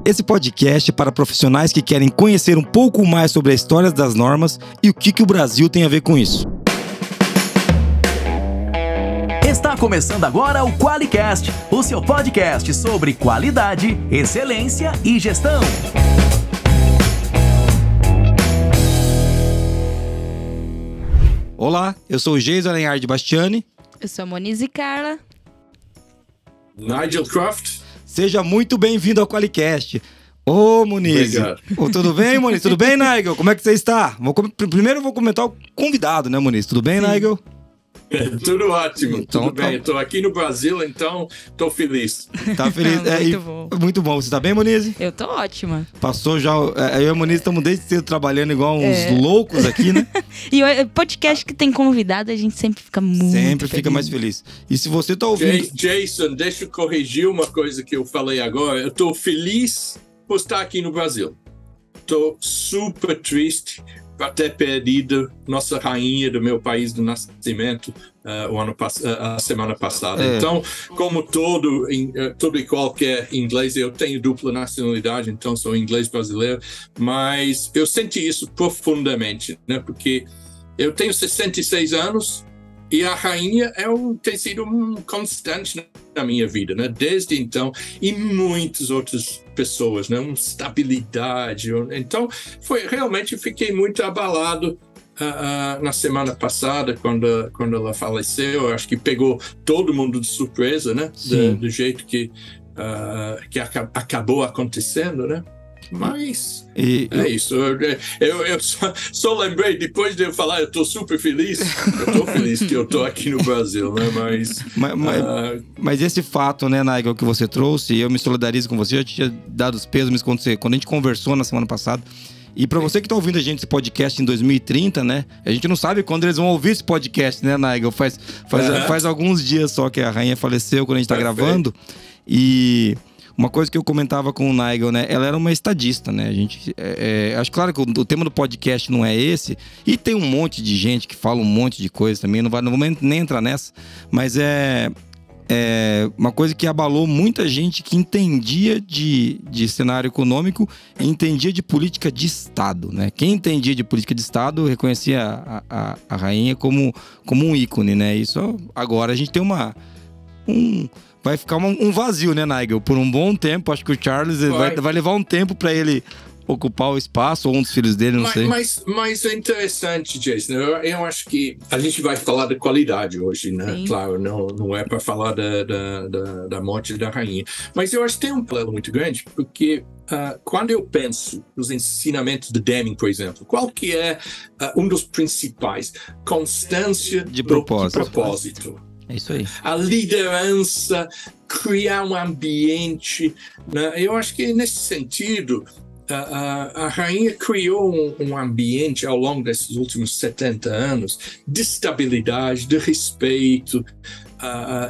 Esse podcast é para profissionais que querem conhecer um pouco mais sobre a história das normas e o que o Brasil tem a ver com isso. Está começando agora o QualiCast, o seu podcast sobre qualidade, excelência e gestão. Olá, eu sou o Geison Alenhard Bastiani. Eu sou a Monize Carla. Nigel Croft. Seja muito bem-vindo ao QualiCast. Ô, Monize. Obrigado. Tudo bem, Monize? Tudo bem, Nigel? Como é que você está? Primeiro eu vou comentar o convidado, né, Monize? Tudo bem, Nigel? Tudo ótimo, Então, tudo bem. Estou aqui no Brasil, então estou feliz. Tá feliz? Muito bom. Muito bom. Você tá bem, Monize? Eu tô ótima. Passou já... Eu e a Monize estamos desde cedo trabalhando igual uns loucos aqui, né? E o podcast que tem convidado, a gente sempre fica muito Sempre feliz. fica mais feliz. E se você tá ouvindo... Jason, deixa eu corrigir uma coisa que eu falei agora. Eu estou feliz por estar aqui no Brasil. Estou super triste por ter perdido nossa rainha do meu país do nascimento a semana passada. Então, como todo e qualquer inglês, eu tenho dupla nacionalidade, então sou inglês brasileiro, mas eu senti isso profundamente, né? Porque eu tenho 66 anos e a rainha tem sido um constante na minha vida, né? Desde então, e muitas outras pessoas, né? Uma estabilidade. Então, realmente fiquei muito abalado na semana passada, quando ela faleceu. Eu acho que pegou todo mundo de surpresa, né? Do jeito que acabou acontecendo, né? Mas isso. Eu só lembrei, depois de eu falar, eu estou super feliz. Eu estou feliz que eu estou aqui no Brasil, né? Mas esse fato, né, Nigel, que você trouxe, eu me solidarizo com você, eu já tinha dado os pesos quando a gente conversou na semana passada. E para você que está ouvindo a gente esse podcast em 2030, né? A gente não sabe quando eles vão ouvir esse podcast, né, Nigel? Faz alguns dias só que a rainha faleceu quando a gente está gravando. E uma coisa que eu comentava com o Nigel, né? Ela era uma estadista, né? A gente, acho claro que o tema do podcast não é esse. E tem um monte de gente que fala um monte de coisa também. Não vou nem entrar nessa. Mas é uma coisa que abalou muita gente que entendia de cenário econômico e entendia de política de Estado, né? Quem entendia de política de Estado reconhecia a rainha como um ícone, né? Isso agora a gente tem vai ficar um vazio, né, Nigel? Por um bom tempo. Acho que o Charles vai levar um tempo para ele ocupar o espaço, ou um dos filhos dele, não sei. Mas é interessante, Jason. Eu acho que a gente vai falar da qualidade hoje, né? Sim. Claro, não é para falar da morte da rainha. Mas eu acho que tem um paralelo muito grande, porque quando eu penso nos ensinamentos de Deming, por exemplo, qual que é um dos principais? Constância de propósito. É isso aí. A liderança, criar um ambiente, né? Eu acho que nesse sentido a rainha criou um ambiente ao longo desses últimos 70 anos de estabilidade, de respeito,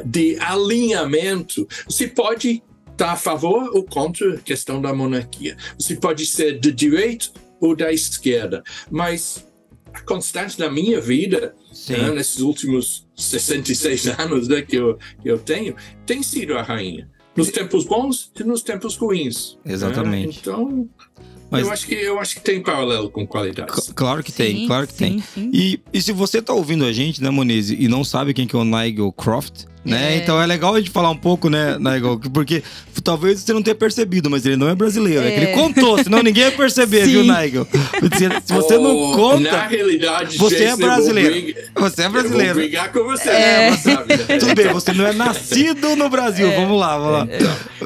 de alinhamento. Você pode estar a favor ou contra a questão da monarquia. Você pode ser de direita ou da esquerda, mas a constante na minha vida, né, nesses últimos 66 anos, né, que eu tenho, tem sido a rainha. Nos tempos bons e nos tempos ruins. Exatamente. Né? Então, eu acho que tem paralelo com qualidade. Claro que tem, claro que tem. E se você tá ouvindo a gente, né, Monize, e não sabe quem que é o Nigel Croft, né? Então é legal a gente falar um pouco, né, Nigel? Porque talvez você não tenha percebido, mas ele não é brasileiro. É que ele contou, senão ninguém ia perceber, viu, Nigel? Se você não conta, na realidade, você Jason, é brasileiro. Você é brasileiro. Eu vou brigar com você, né? Sabe, né? Tudo bem, você não é nascido no Brasil. Vamos lá.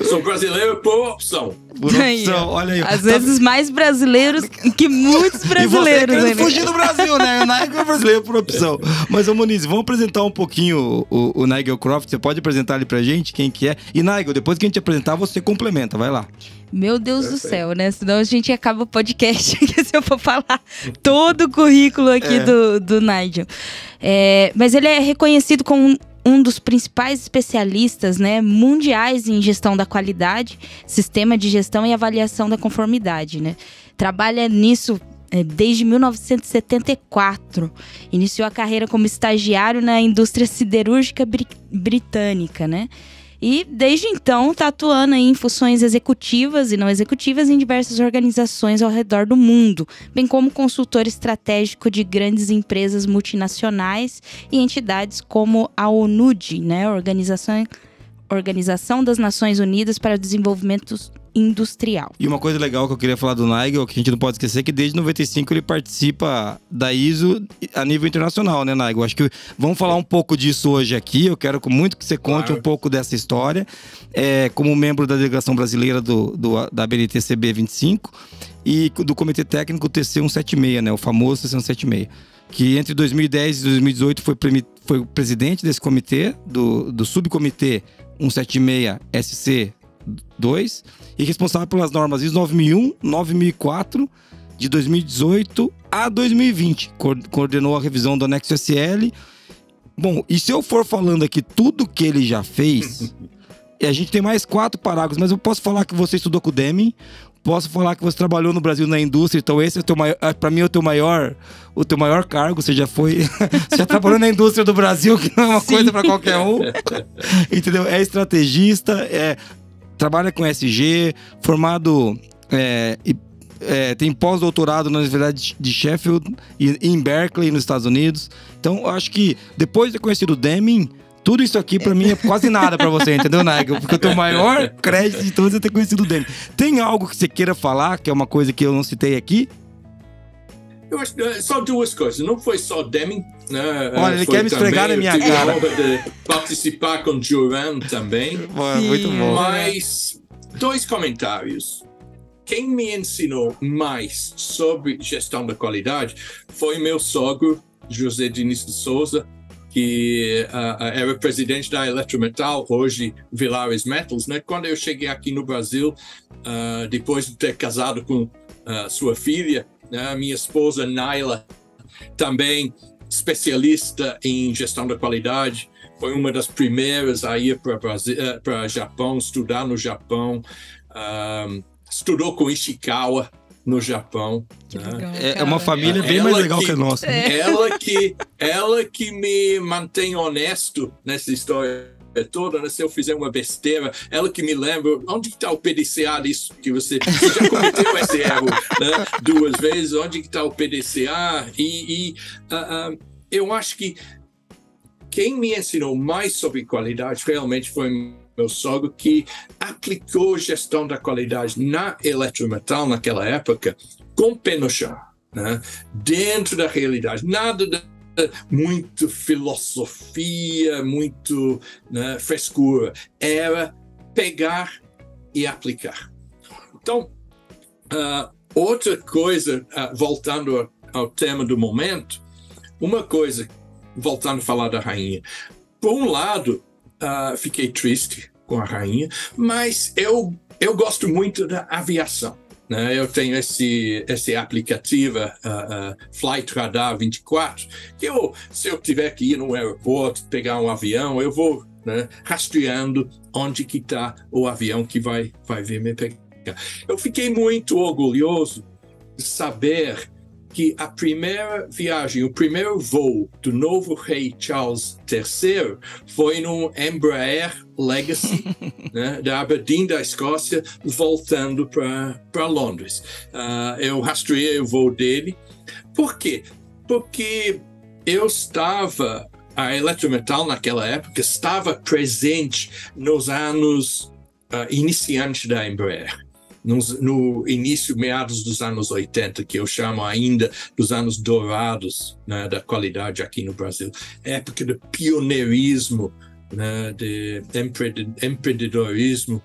Sou brasileiro por opção. Por opção, olha aí. Às vezes mais brasileiros que muitos brasileiros. E você quer fugir do Brasil, né? O Nigel é brasileiro por opção. Mas, ô Monize, vamos apresentar um pouquinho o Nigel Croft. Você pode apresentar ele pra gente, quem que é? E, Nigel, depois que a gente apresentar, você complementa. Vai lá. Meu Deus do céu, né? Senão a gente acaba o podcast aqui se eu for falar todo o currículo aqui do Nigel. Mas ele é reconhecido como um dos principais especialistas, né, mundiais em gestão da qualidade, sistema de gestão e avaliação da conformidade, né? Trabalha nisso desde 1974. Iniciou a carreira como estagiário na indústria siderúrgica britânica, né? E desde então está atuando aí em funções executivas e não executivas em diversas organizações ao redor do mundo, bem como consultor estratégico de grandes empresas multinacionais e entidades como a ONUD, né, Organização das Nações Unidas para o Desenvolvimento Industrial. E uma coisa legal que eu queria falar do Nigel, que a gente não pode esquecer, é que desde 95 ele participa da ISO a nível internacional, né, Nigel? Acho que vamos falar um pouco disso hoje aqui. Eu quero muito que você conte um pouco dessa história. Como membro da delegação brasileira da BNTCB 25 e do Comitê Técnico TC176, né? O famoso TC176. Que entre 2010 e 2018 foi o presidente desse comitê, do subcomitê 176 SC2, e responsável pelas normas ISO 9001, 9004, de 2018 a 2020. Coordenou a revisão do anexo SL. Bom, e se eu for falando aqui tudo que ele já fez, e a gente tem mais 4 parágrafos, mas eu posso falar que você estudou com o Deming, posso falar que você trabalhou no Brasil na indústria, então esse é o teu maior, para mim é o teu maior cargo. Você já foi, você já trabalhou na indústria do Brasil, que não é uma coisa para qualquer um. Entendeu? É estrategista, trabalha com SG, formado, tem pós-doutorado na Universidade de Sheffield e em Berkeley, nos Estados Unidos. Então, eu acho que depois de ter conhecido o Deming, tudo isso aqui pra mim é quase nada pra você, entendeu, Nigel? Porque o teu maior crédito de todos é ter conhecido o Deming. Tem algo que você queira falar, que é uma coisa que eu não citei aqui? Eu acho só 2 coisas. Não foi só Deming, né? Olha, ele quer me esfregar na minha cara. Eu tive a honra de participar com Joran também. Muito bom. Mas 2 comentários. Quem me ensinou mais sobre gestão da qualidade foi meu sogro, José Diniz de Souza, que era presidente da Eletrometal, hoje Villares Metals, né? Quando eu cheguei aqui no Brasil, depois de ter casado com sua filha, né? Minha esposa Naila, também especialista em gestão da qualidade, foi uma das primeiras a ir para Japão, estudar no Japão, estudou com Ishikawa no Japão. Legal, é uma família bem mais legal que a nossa. Ela que me mantém honesto nessa história toda, né? Se eu fizer uma besteira, ela que me lembra onde está o PDCA disso, que você já cometeu esse erro, né? 2 vezes, onde está o PDCA? Eu acho que quem me ensinou mais sobre qualidade realmente foi meu sogro, que aplicou gestão da qualidade na Eletrometal naquela época com pé no chão, né? Dentro da realidade, nada de muito filosofia, muito, né, frescura, era pegar e aplicar. Então, outra coisa, voltando ao tema do momento, uma coisa, voltando a falar da rainha, por um lado, fiquei triste com a rainha, mas eu gosto muito da aviação, né? Eu tenho esse aplicativo Flight Radar 24, que se eu tiver que ir no aeroporto, pegar um avião, eu vou, né, rastreando onde que está o avião que vai vir me pegar. Eu fiquei muito orgulhoso de saber que a primeira viagem, o primeiro voo do novo rei Charles III foi no Embraer Legacy, né, da Aberdeen, da Escócia, voltando para Londres. Eu rastreei o voo dele. Por quê? Porque a Eletrometal naquela época estava presente nos anos iniciantes da Embraer. No início, meados dos anos 80, que eu chamo ainda dos anos dourados, né, da qualidade aqui no Brasil. Época de pioneirismo, né, de empreendedorismo.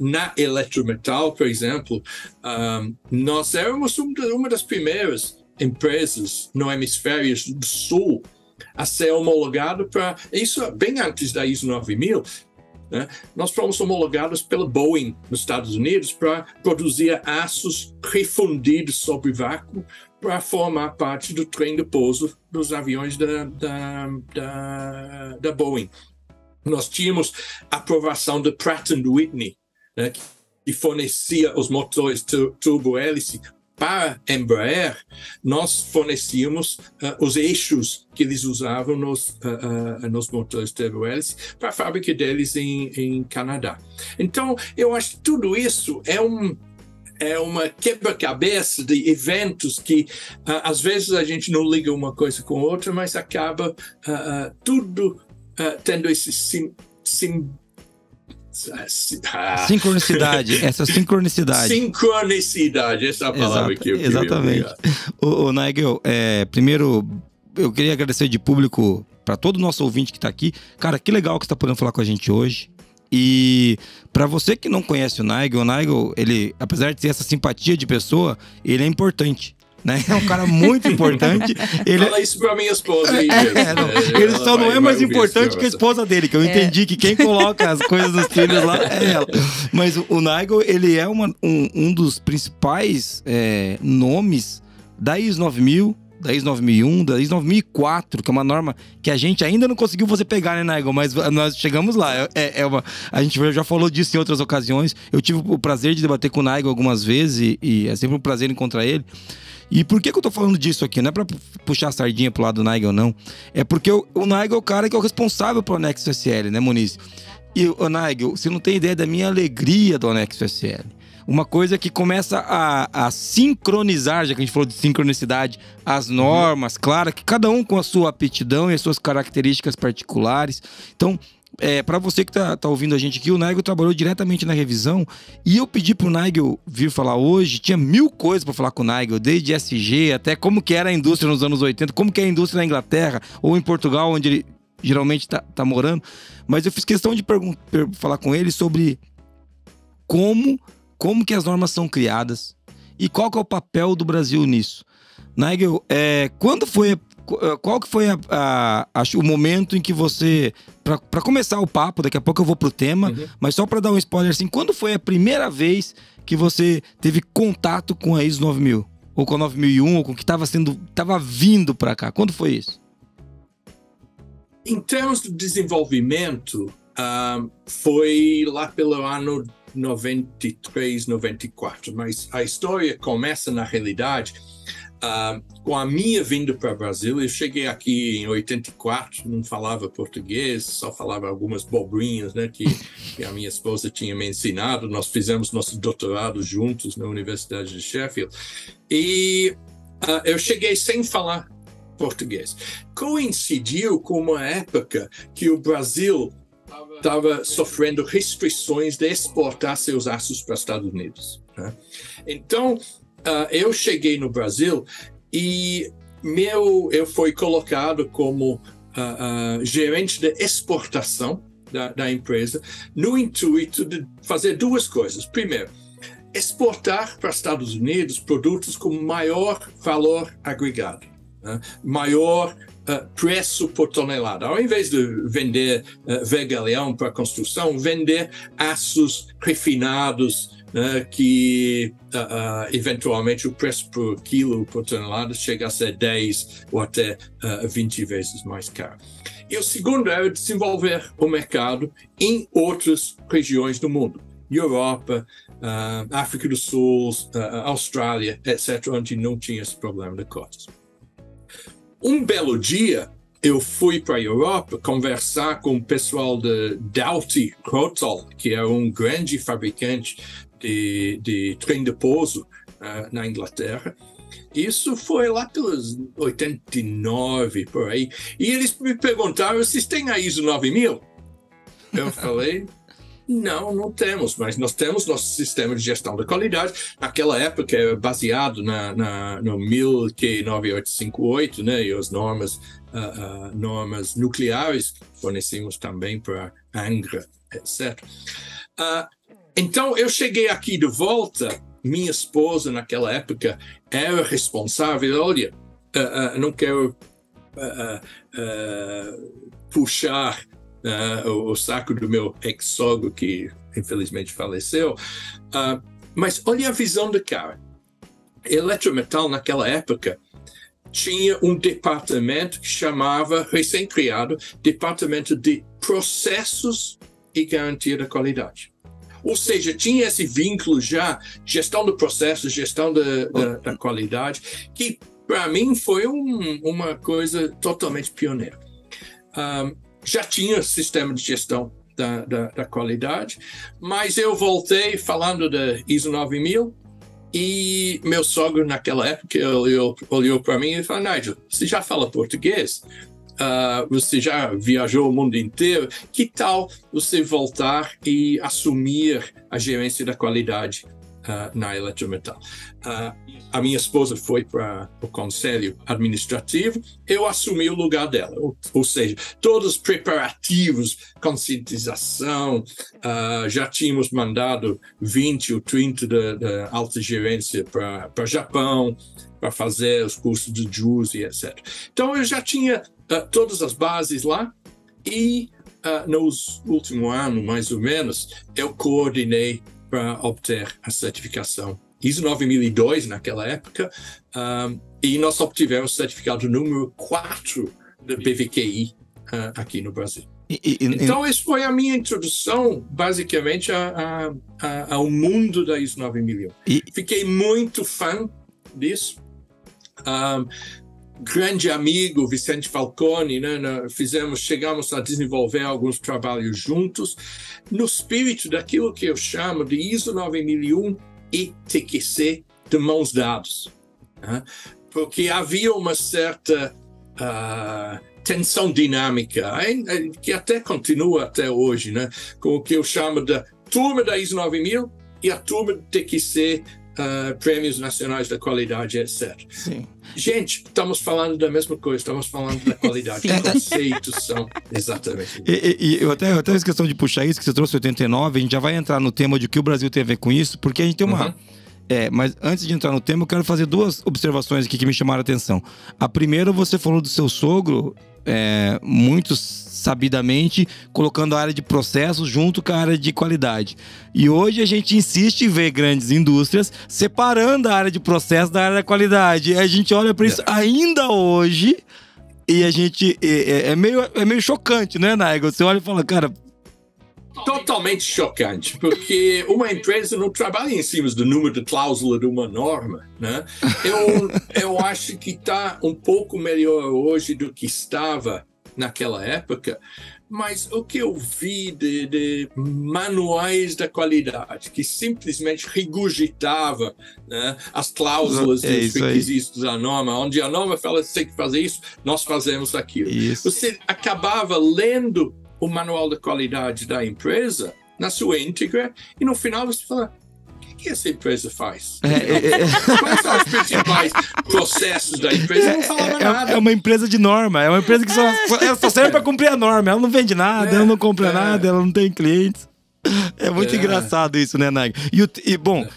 Na Eletrometal, por exemplo, nós éramos uma das primeiras empresas no hemisfério do sul a ser homologado para... Isso bem antes da ISO 9000, né? Nós fomos homologados pela Boeing nos Estados Unidos para produzir aços refundidos sob vácuo para formar parte do trem de pouso dos aviões da Boeing. Nós tínhamos aprovação da Pratt & Whitney, né, que fornecia os motores turbo-hélice para a Embraer, nós fornecíamos os eixos que eles usavam nos motores turbo-hélice para a fábrica deles em Canadá. Então, eu acho que tudo isso é uma quebra-cabeça de eventos que, às vezes, a gente não liga uma coisa com a outra, mas acaba tudo tendo esse sincronicidade, essa sincronicidade. Sincronicidade, essa é a palavra que eu queria. Exatamente. O Nigel, primeiro, eu queria agradecer de público para todo o nosso ouvinte que está aqui. Cara, que legal que você está podendo falar com a gente hoje. E para você que não conhece o Nigel, ele, apesar de ter essa simpatia de pessoa, ele é importante. Né? É um cara muito importante. Fala isso pra minha esposa aí. Ele só não é mais importante que a esposa dele, que eu entendi que quem coloca as coisas dos filhos lá é ela. Mas o Nigel, ele é um dos principais nomes da ISO 9000, da ISO 9001, da ISO 9004, que é uma norma que a gente ainda não conseguiu você pegar, né, Nigel? Mas nós chegamos lá. A gente já falou disso em outras ocasiões. Eu tive o prazer de debater com o Nigel algumas vezes e é sempre um prazer encontrar ele. E por que eu tô falando disso aqui? Não é pra puxar a sardinha pro lado do Nigel, não. É porque o Nigel é o cara que é o responsável pelo Anexo SL, né, Muniz? E o Nigel, você não tem ideia da minha alegria do Anexo SL. Uma coisa que começa a sincronizar, já que a gente falou de sincronicidade, as normas, claro, que cada um com a sua aptidão e as suas características particulares. Então, para você que tá ouvindo a gente aqui, o Nigel trabalhou diretamente na revisão e eu pedi pro Nigel vir falar hoje. Tinha 1000 coisas para falar com o Nigel, desde SG até como que era a indústria nos anos 80, como que é a indústria na Inglaterra ou em Portugal, onde ele geralmente tá morando. Mas eu fiz questão de falar com ele sobre como que as normas são criadas e qual que é o papel do Brasil nisso. Nigel, qual que foi o momento em que você, para começar o papo, daqui a pouco eu vou pro tema, mas só para dar um spoiler assim, quando foi a primeira vez que você teve contato com a ISO 9000? Ou com a 9001, ou com o que tava vindo para cá? Quando foi isso? Em termos de desenvolvimento, foi lá pelo ano 93, 94, mas a história começa na realidade com a minha vinda para o Brasil. Eu cheguei aqui em 84, não falava português, só falava algumas bobrinhas, né, que a minha esposa tinha me ensinado. Nós fizemos nosso doutorado juntos na Universidade de Sheffield e eu cheguei sem falar português. Coincidiu com uma época que o Brasil estava sofrendo restrições de exportar seus aços para os Estados Unidos, né? Então, eu cheguei no Brasil e eu fui colocado como gerente de exportação da empresa, no intuito de fazer duas coisas. Primeiro, exportar para os Estados Unidos produtos com maior valor agregado, né? Maior preço por tonelada. Ao invés de vender vergalhão para construção, vender aços refinados, né, que eventualmente o preço por quilo, por tonelada, chega a ser 10 ou até 20 vezes mais caro. E o segundo é desenvolver o mercado em outras regiões do mundo. Europa, África do Sul, Austrália, etc., onde não tinha esse problema de cotas. Um belo dia, eu fui para a Europa conversar com o pessoal de Doughty Crothall, que é um grande fabricante de trem de pouso na Inglaterra. Isso foi lá pelos 89, por aí. E eles me perguntaram, vocês têm a ISO 9000? Eu falei, não temos, mas nós temos nosso sistema de gestão da qualidade. Naquela época era baseado no 9858, né, e as normas nucleares que fornecemos também para Angra, etc. Então, eu cheguei aqui de volta. Minha esposa, naquela época, era responsável. Olha, não quero puxar o saco do meu ex-sogro, que infelizmente faleceu, mas olha a visão do cara. Eletrometal, naquela época, tinha um departamento que chamava, recém-criado, Departamento de Processos e Garantia da Qualidade. Ou seja, tinha esse vínculo já, gestão do processo, gestão da qualidade, que para mim foi uma coisa totalmente pioneira. Já tinha sistema de gestão da qualidade, mas eu voltei falando da ISO 9000 e meu sogro naquela época olhou para mim e falou: Nigel, você já fala português? Você já viajou o mundo inteiro? Que tal você voltar e assumir a gerência da qualidade na Eletrometal? A minha esposa foi para o conselho administrativo, eu assumi o lugar dela, ou seja, todos os preparativos, conscientização, já tínhamos mandado 20 ou 30 da alta gerência para Japão, para fazer os cursos de JUS e etc. Então eu já tinha todas as bases lá e nos últimos anos, mais ou menos, eu coordenei para obter a certificação ISO 9002 naquela época, e nós obtivemos o certificado número 4 da BVQI aqui no Brasil. Então, essa foi a minha introdução, basicamente, ao mundo da ISO 9001. Fiquei muito fã disso. Grande amigo Vicente Falcone, né? Chegamos a desenvolver alguns trabalhos juntos, no espírito daquilo que eu chamo de ISO 9001 e TQC de mãos dadas. Né? Porque havia uma certa tensão dinâmica, que até continua até hoje, né? Com o que eu chamo da turma da ISO 9000 e a turma do TQC, Prêmios Nacionais da Qualidade, etc. Sim. Gente, estamos falando da mesma coisa, estamos falando da qualidade. Os conceitos são exatamente. E eu até fiz questão de puxar isso, que você trouxe 89, a gente já vai entrar no tema de o que o Brasil tem a ver com isso, porque a gente tem uma... mas antes de entrar no tema, eu quero fazer duas observações aqui que me chamaram a atenção. A primeira, você falou do seu sogro, muito sabidamente, colocando a área de processos junto com a área de qualidade. E hoje a gente insiste em ver grandes indústrias separando a área de processo da área da qualidade. E a gente olha para isso ainda hoje e a gente... É meio chocante, né, Nigel? Você olha e fala, cara... Totalmente chocante, porque uma empresa não trabalha em cima do número de cláusula de uma norma, né? Eu acho que está um pouco melhor hoje do que estava naquela época, mas o que eu vi de manuais da qualidade que simplesmente regurgitava, né, as cláusulas e os requisitos da norma, onde a norma fala que você tem que fazer isso, nós fazemos aquilo. Isso. Você acabava lendo o manual da qualidade da empresa na sua íntegra e no final você fala: o que essa empresa faz? Quais são os principais processos da empresa? Não falava nada. É uma empresa de norma, é uma empresa que só serve para cumprir a norma. Ela não vende nada, ela não compra nada, ela não tem clientes. É muito engraçado isso, né, Nigel?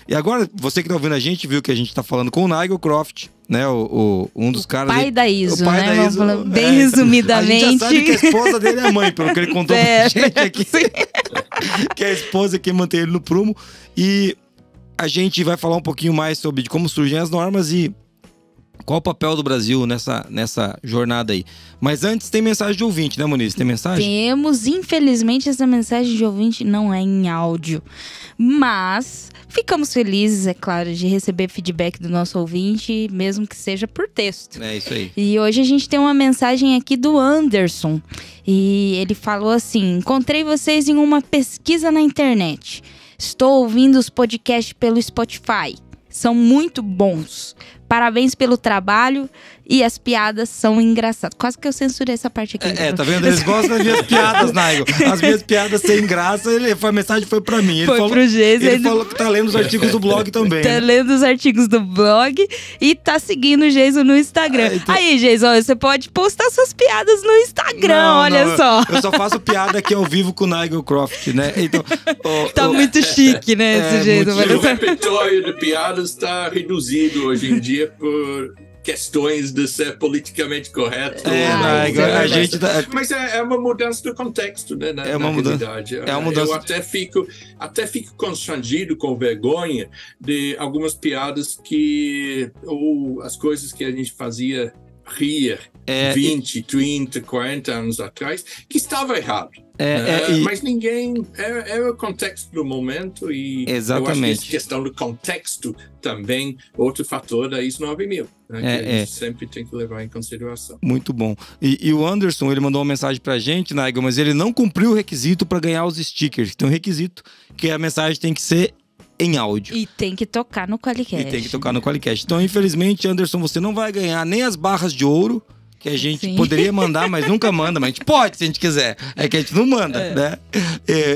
E agora, você que tá ouvindo a gente, viu que a gente tá falando com o Nigel Croft, né? Um dos caras... Pai da ISO, o pai né? Da ISO, bem resumidamente. A gente já sabe que a esposa dele é a mãe, pelo que ele contou pra gente aqui. Que é a esposa que mantém ele no prumo. E a gente vai falar um pouquinho mais sobre como surgem as normas e qual o papel do Brasil nessa jornada aí. Mas antes tem mensagem de ouvinte, né, Moniz? Tem mensagem? Temos, infelizmente essa mensagem de ouvinte não é em áudio. Mas ficamos felizes, é claro, de receber feedback do nosso ouvinte, mesmo que seja por texto. É isso aí. E hoje a gente tem uma mensagem aqui do Anderson. E ele falou assim: encontrei vocês em uma pesquisa na internet. Estou ouvindo os podcasts pelo Spotify. São muito bons. Parabéns pelo trabalho e as piadas são engraçadas. Quase que eu censurei essa parte aqui. Tá vendo? Eles gostam das minhas piadas, Nigel. As minhas piadas sem graça, a mensagem foi pra mim. Ele falou que tá lendo os artigos do blog também. Tá lendo os artigos do blog e tá seguindo o Jason no Instagram. Aí, Jason, você pode postar suas piadas no Instagram, olha só. Eu só faço piada aqui ao vivo com o Nigel Croft, né? Então, tá muito chique, né, esse Jason? O repertório de piadas está reduzido hoje em dia por questões de ser politicamente correto. Mas é uma mudança do contexto, né? Na realidade. É uma mudança. Eu até fico constrangido, com vergonha de algumas piadas ou as coisas que a gente fazia rir 20, 30, 40 anos atrás, que estava errado. Mas ninguém... Era o contexto do momento e exatamente. Eu acho que essa questão do contexto também, outro fator da ISO 9000, né, que a gente sempre tem que levar em consideração. Muito bom. E o Anderson, ele mandou uma mensagem pra gente, Nigel, mas ele não cumpriu o requisito para ganhar os stickers. Tem um requisito que a mensagem tem que ser em áudio. E tem que tocar no Qualicast. Então, infelizmente, Anderson, você não vai ganhar nem as barras de ouro, que a gente poderia mandar, mas nunca manda. Mas a gente pode, se a gente quiser. É que a gente não manda, né?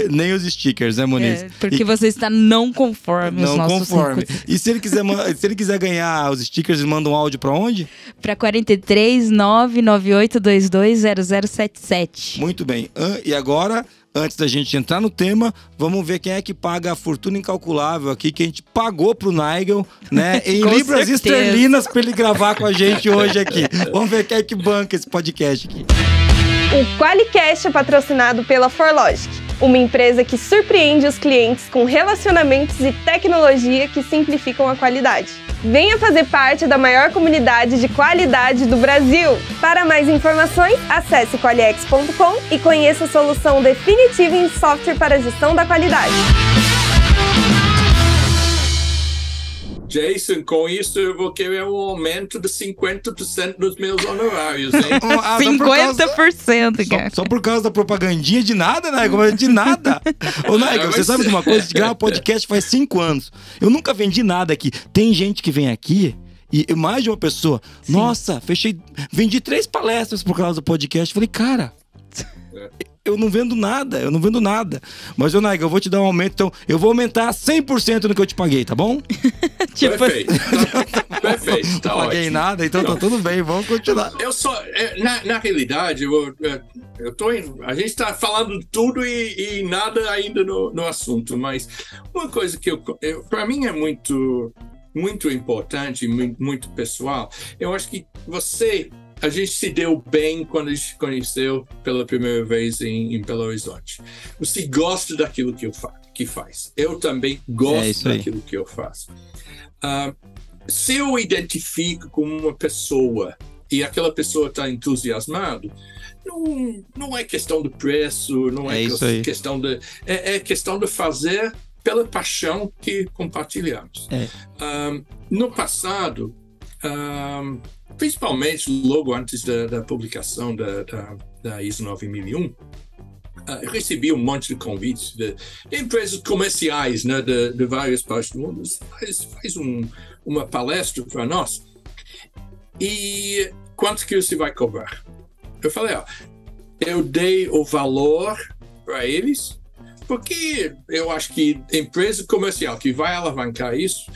Nem os stickers, né, Moniz? Porque você está não conforme os nossos requisitos. E se ele quiser ganhar os stickers, ele manda um áudio pra onde? Pra 43 99822 0077. Muito bem. E agora... Antes da gente entrar no tema, vamos ver quem é que paga a fortuna incalculável aqui, que a gente pagou pro Nigel, né? Em libras esterlinas para ele gravar com a gente hoje aqui. Vamos ver quem é que banca esse podcast aqui. O Qualicast é patrocinado pela Forlogic, uma empresa que surpreende os clientes com relacionamentos e tecnologia que simplificam a qualidade. Venha fazer parte da maior comunidade de qualidade do Brasil. Para mais informações, acesse qualiex.com e conheça a solução definitiva em software para gestão da qualidade. Jason, com isso eu vou querer um aumento de 50% dos meus honorários, hein? 50%, cara. Só por causa da propagandinha de nada, Nigel? De nada. Ô, Nigel, você sabe de uma coisa? A gente grava podcast faz 5 anos. Eu nunca vendi nada aqui. Tem gente que vem aqui e mais de uma pessoa. Sim. Nossa, vendi 3 palestras por causa do podcast. Falei, cara... Eu não vendo nada. Mas, ô, Nigel, eu vou te dar um aumento, então eu vou aumentar 100% no que eu te paguei, tá bom? Perfeito. Perfeito, tá não paguei ótimo. nada, então tá tudo bem, vamos continuar. Eu só, na realidade, a gente tá falando tudo e nada ainda no assunto, mas uma coisa que para mim é muito importante, muito pessoal, eu acho que a gente se deu bem quando a gente conheceu pela primeira vez em Belo Horizonte. Você gosta daquilo que faz. Eu também gosto daquilo que eu faço. Se eu identifico com uma pessoa e aquela pessoa está entusiasmada, não é questão do preço, não é questão de... É questão de fazer pela paixão que compartilhamos. No passado... principalmente logo antes da publicação da ISO 9001, eu recebi um monte de convites de empresas comerciais, né, de várias partes do mundo. Faz uma palestra para nós. E quanto que você vai cobrar? Eu falei, eu dei o valor para eles, porque eu acho que empresa comercial que vai alavancar isso...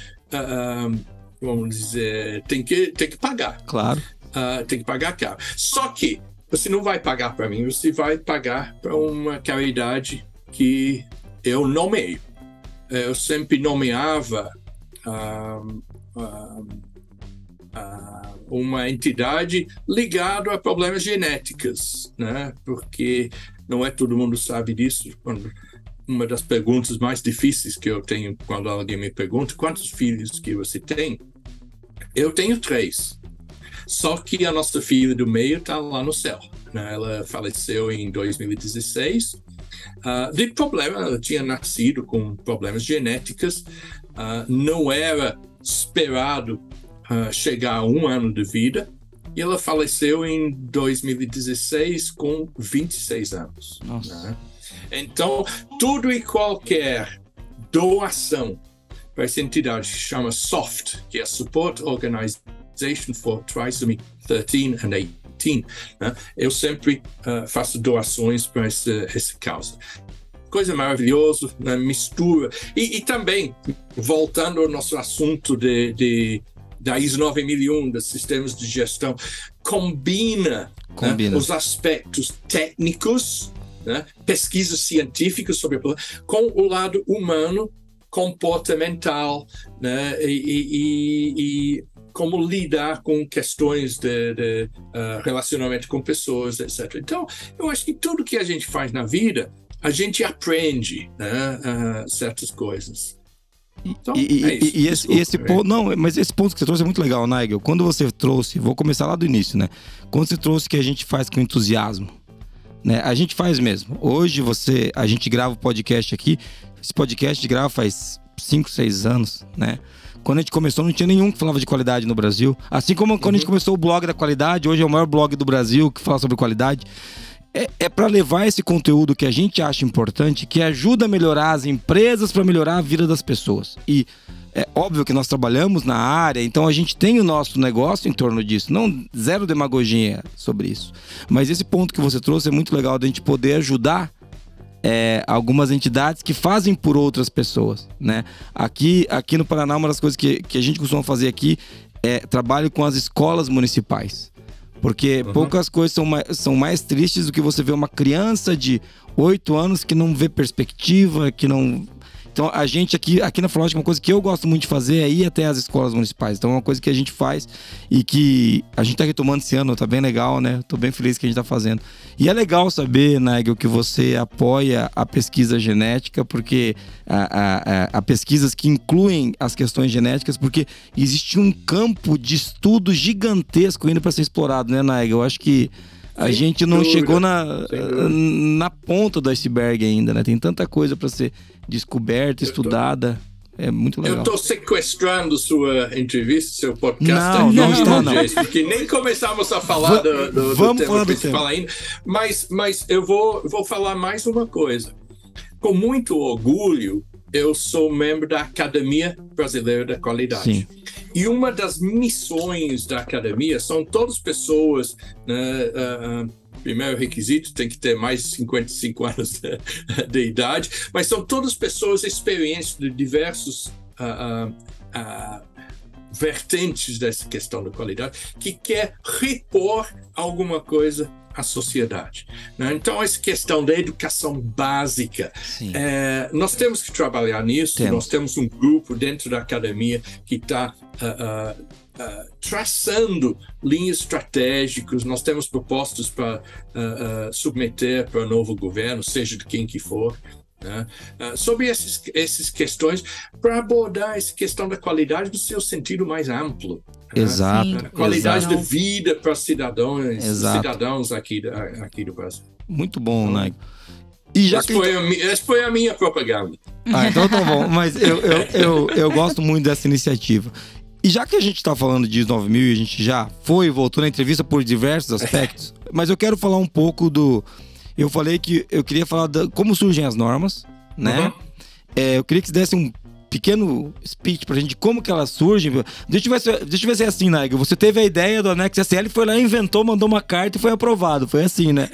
vamos dizer, tem que pagar. Claro. Tem que pagar caro. Só que você não vai pagar para mim, você vai pagar para uma caridade que eu nomeio. Eu sempre nomeava uma entidade ligada a problemas genéticos, né? Porque não é todo mundo sabe disso. Uma das perguntas mais difíceis que eu tenho quando alguém me pergunta quantos filhos que você tem? Eu tenho 3. Só que a nossa filha do meio está lá no céu, né? Ela faleceu em 2016 de problema. Ela tinha nascido com problemas genéticos. Não era esperado chegar a 1 ano de vida. E ela faleceu em 2016 com 26 anos. Nossa. Né? Então, tudo e qualquer doação para essa entidade que se chama SOFT, que é Support Organization for Trisomy 13 and 18, né? Eu sempre faço doações para essa causa. Coisa maravilhosa, né? Mistura. E também, voltando ao nosso assunto da ISO 9001, dos sistemas de gestão, combina. Né? Os aspectos técnicos, né? Pesquisas científicas sobre com o lado humano, comportamental, né? E como lidar com questões de relacionamento com pessoas, etc. Então, eu acho que tudo que a gente faz na vida, a gente aprende, né? Certas coisas. Então, esse ponto, não, mas esse ponto que você trouxe é muito legal, Nigel. Quando você trouxe, vou começar lá do início, né? Quando você trouxe que a gente faz com entusiasmo, né? A gente faz mesmo. Hoje a gente grava o podcast aqui. Esse podcast grava faz 5, 6 anos, né? Quando a gente começou, não tinha nenhum que falava de qualidade no Brasil. Assim como quando a gente começou o blog da qualidade, hoje é o maior blog do Brasil que fala sobre qualidade. É para levar esse conteúdo que a gente acha importante, que ajuda a melhorar as empresas, para melhorar a vida das pessoas. E é óbvio que nós trabalhamos na área, então a gente tem o nosso negócio em torno disso. Não zero demagogia sobre isso. Mas esse ponto que você trouxe é muito legal, da gente poder ajudar algumas entidades que fazem por outras pessoas, né? Aqui no Paraná, uma das coisas que a gente costuma fazer aqui é trabalho com as escolas municipais. Porque poucas coisas são mais tristes do que você ver uma criança de 8 anos que não vê perspectiva, que não... Então, a gente aqui na ForLogic, uma coisa que eu gosto muito de fazer é ir até as escolas municipais. Então, é uma coisa que a gente faz e que a gente tá retomando esse ano, tá bem legal, né? Tô bem feliz que a gente tá fazendo. E é legal saber, Nigel, que você apoia a pesquisa genética, porque a pesquisas que incluem as questões genéticas, porque existe um campo de estudo gigantesco ainda para ser explorado, né, Nigel? Eu acho que a gente não chegou na ponta do iceberg ainda, né? Tem tanta coisa para ser descoberta, estudada. É muito legal. Eu estou sequestrando sua entrevista, seu podcast. Não está, não. Porque nem começamos a falar do tema principal ainda. Mas eu vou falar mais uma coisa. Com muito orgulho, eu sou membro da Academia Brasileira da Qualidade. Sim. E uma das missões da academia são todas pessoas, né, primeiro requisito, tem que ter mais de 55 anos de idade, mas são todas pessoas experientes de diversos vertentes dessa questão da qualidade, que quer repor alguma coisa à sociedade, né? Então, essa questão da educação básica, nós temos que trabalhar nisso. Nós temos um grupo dentro da academia que está traçando linhas estratégicas. Nós temos propostas para submeter para o novo governo, seja de quem que for, né? Sobre essas questões, para abordar essa questão da qualidade no seu sentido mais amplo. Exato. A qualidade de vida para cidadãos aqui do Brasil. Muito bom, Nigel. E já essa foi a minha propaganda. Então tá bom. Mas eu gosto muito dessa iniciativa. E já que a gente está falando de 9000 e a gente já foi e voltou na entrevista por diversos aspectos, mas eu quero falar um pouco eu falei que eu queria falar como surgem as normas, né? Eu queria que você desse um pequeno speech pra gente de como que elas surgem. Deixa eu ver se é assim, Nigel. Você teve a ideia do anexo SL, foi lá, inventou, mandou uma carta e foi aprovado. Foi assim, né?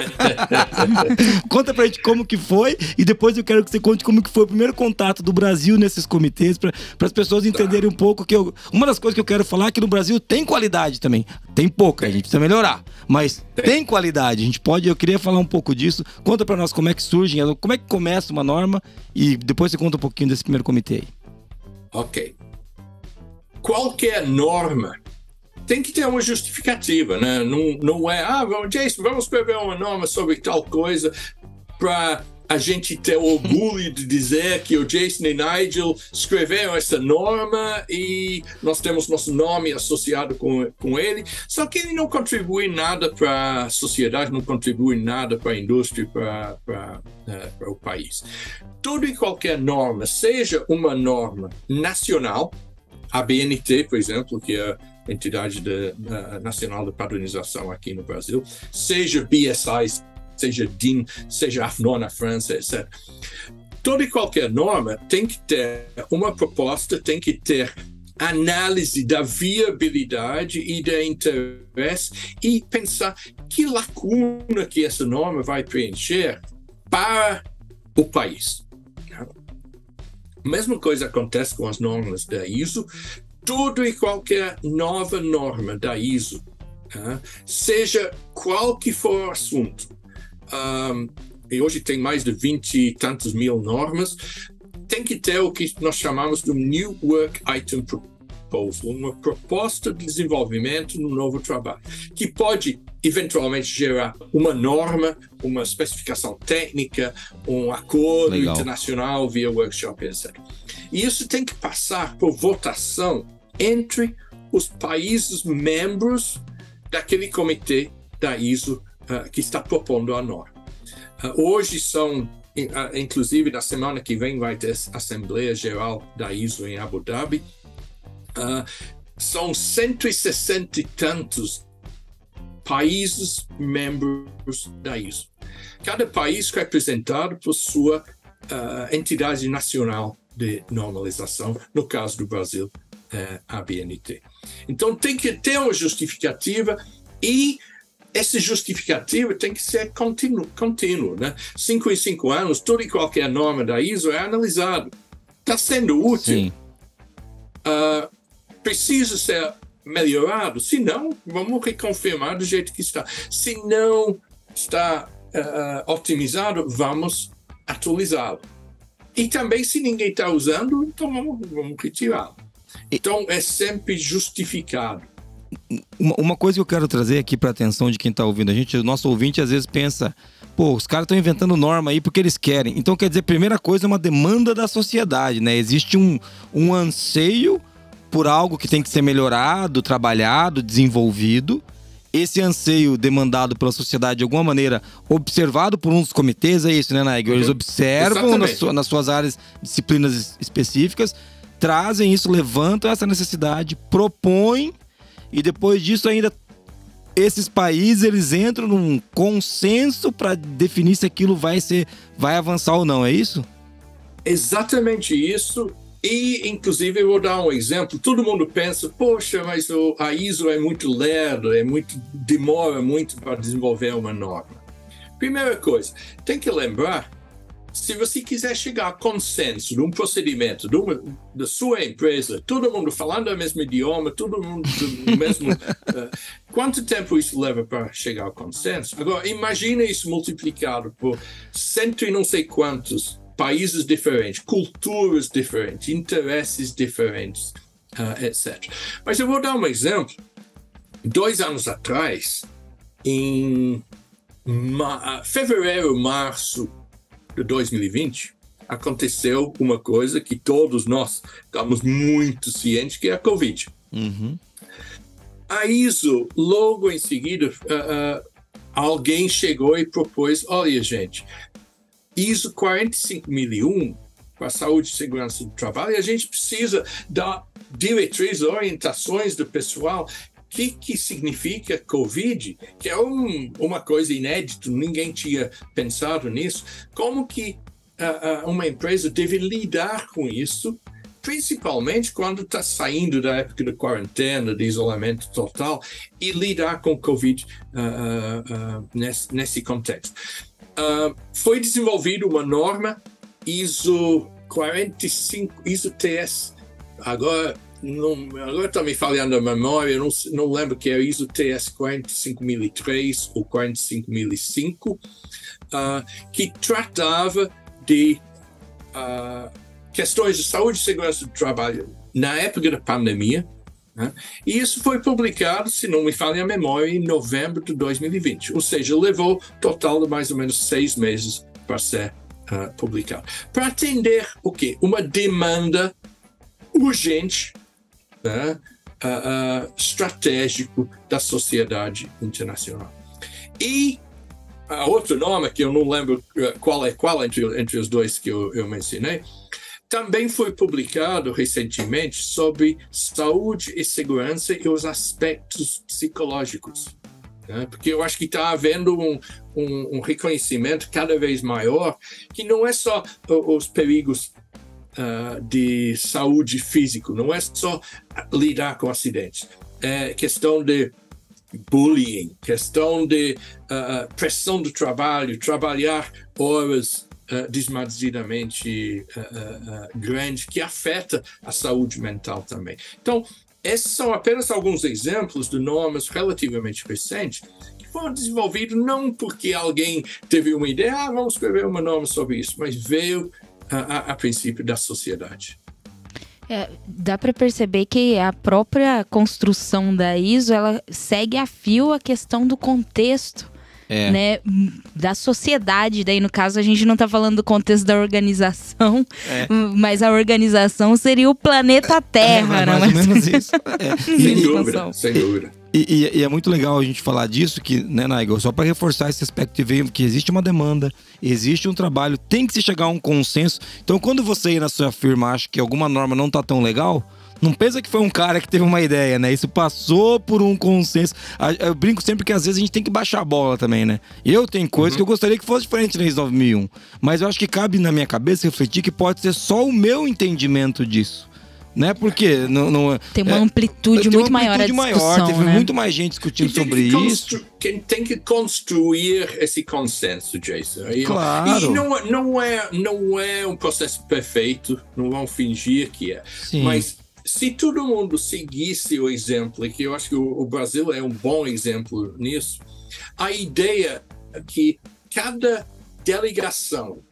Conta pra gente como que foi e depois eu quero que você conte como que foi o primeiro contato do Brasil nesses comitês, para as pessoas entenderem um pouco que uma das coisas que eu quero falar é que no Brasil tem qualidade também. Tem pouca, a gente precisa melhorar, mas tem qualidade. Eu queria falar um pouco disso. Conta pra nós como é que surge, como é que começa uma norma e depois você conta um pouquinho desse primeiro comitê aí. Ok. Qualquer norma tem que ter uma justificativa, né? Não é, Jason, vamos escrever uma norma sobre tal coisa para a gente ter orgulho de dizer que o Jason e Nigel escreveram essa norma e nós temos nosso nome associado com ele, só que ele não contribui nada para a sociedade, não contribui nada para a indústria, para o país. Toda e qualquer norma, seja uma norma nacional, a BNT, por exemplo, que é a entidade nacional de padronização aqui no Brasil, seja BSI, seja DIN, seja AFNOR na França, etc. Toda e qualquer norma tem que ter uma proposta, tem que ter análise da viabilidade e da interesse e pensar que lacuna que essa norma vai preencher para o país. A mesma coisa acontece com as normas da ISO. Toda e qualquer nova norma da ISO, seja qual que for o assunto, e hoje tem mais de 20 e tantos mil normas, tem que ter o que nós chamamos de um New Work Item Proposal, uma proposta de desenvolvimento no novo trabalho, que pode eventualmente gerar uma norma, uma especificação técnica, um acordo internacional via workshop, etc. E isso tem que passar por votação entre os países membros daquele comitê da ISO que está propondo a norma. Hoje são, inclusive na semana que vem vai ter a Assembleia Geral da ISO em Abu Dhabi, são 160 e tantos países membros da ISO. Cada país representado por sua entidade nacional de normalização, no caso do Brasil, a ABNT. Então tem que ter uma justificativa e essa justificativa tem que ser contínuo, né? 5 em 5 anos, toda e qualquer norma da ISO é analisado. Está sendo útil? Precisa ser melhorado? Se não, vamos reconfirmar do jeito que está. Se não está otimizado, vamos atualizá-lo. E também, se ninguém está usando, então vamos retirá-lo. Então, é sempre justificado. Uma coisa que eu quero trazer aqui para a atenção de quem está ouvindo a gente, o nosso ouvinte às vezes pensa, pô, os caras estão inventando norma aí porque eles querem. Então, quer dizer, a primeira coisa é uma demanda da sociedade, né? Existe um anseio por algo que tem que ser melhorado, trabalhado, desenvolvido. Esse anseio demandado pela sociedade, de alguma maneira, observado por uns comitês, é isso, né, Nigel? Eles observam nas suas áreas, disciplinas específicas, trazem isso, levantam essa necessidade, propõem, e depois disso ainda esses países eles entram num consenso para definir se aquilo vai avançar ou não, é isso? Exatamente isso. E, inclusive, eu vou dar um exemplo. Todo mundo pensa, poxa, mas a ISO é muito lerda, demora muito para desenvolver uma norma. Primeira coisa, tem que lembrar, se você quiser chegar a consenso de um procedimento da sua empresa, todo mundo falando o mesmo idioma, todo mundo no mesmo... quanto tempo isso leva para chegar ao consenso? Agora, imagina isso multiplicado por cento e não sei quantos países diferentes, culturas diferentes, interesses diferentes, etc. Mas eu vou dar um exemplo. 2 anos atrás, em fevereiro, março de 2020, aconteceu uma coisa que todos nós estamos muito cientes, que é a Covid. Uhum. A ISO, logo em seguida, alguém chegou e propôs, olha, gente, ISO 45001 para a saúde e segurança do trabalho, e a gente precisa dar diretrizes, orientações do pessoal. O que significa Covid? Que é uma coisa inédita, ninguém tinha pensado nisso. Como que uma empresa deve lidar com isso, principalmente quando está saindo da época de quarentena, de isolamento total, e lidar com Covid nesse contexto. Foi desenvolvida uma norma ISO 45, ISO TS, agora está me falhando a memória, não lembro que era ISO TS 45003 ou 45005, que tratava de questões de saúde e segurança do trabalho na época da pandemia, né? E isso foi publicado, se não me falha a memória, em novembro de 2020, ou seja, levou total de mais ou menos 6 meses para ser publicado. Para atender o quê? Uma demanda urgente, né? Estratégico da sociedade internacional. E a outra norma, que eu não lembro qual entre os dois que eu mencionei, também foi publicado recentemente sobre saúde e segurança e os aspectos psicológicos, né? Porque eu acho que está havendo um reconhecimento cada vez maior que não é só os perigos de saúde física, não é só lidar com acidentes, é questão de bullying, questão de pressão do trabalho, trabalhar horas desmedidamente grande, que afeta a saúde mental também. Então, esses são apenas alguns exemplos de normas relativamente recentes que foram desenvolvidos não porque alguém teve uma ideia, vamos escrever uma norma sobre isso, mas veio a princípio da sociedade. Dá para perceber que a própria construção da ISO, ela segue a fio a questão do contexto né, da sociedade. Daí, no caso, a gente não tá falando do contexto da organização, mas a organização seria o planeta Terra, né? Mais ou menos isso. Sem dúvida. E é muito legal a gente falar disso, que, né, Nigel, só para reforçar esse aspecto de ver que existe uma demanda, existe um trabalho, tem que se chegar a um consenso. Então, quando você aí na sua firma acha que alguma norma não tá tão legal, não pensa que foi um cara que teve uma ideia, né? Isso passou por um consenso. Eu brinco sempre que às vezes a gente tem que baixar a bola também, né? Eu tenho coisas que eu gostaria que fosse diferente na ISO 9001, mas eu acho que cabe na minha cabeça refletir que pode ser só o meu entendimento disso. Né? Porque tem uma amplitude muito maior a discussão, teve muito mais gente discutindo sobre isso. Quem tem que construir esse consenso, Jason. Claro. E não é um processo perfeito, não vão fingir que é. Sim. Mas se todo mundo seguisse o exemplo, e que eu acho que o Brasil é um bom exemplo nisso, a ideia é que cada delegação,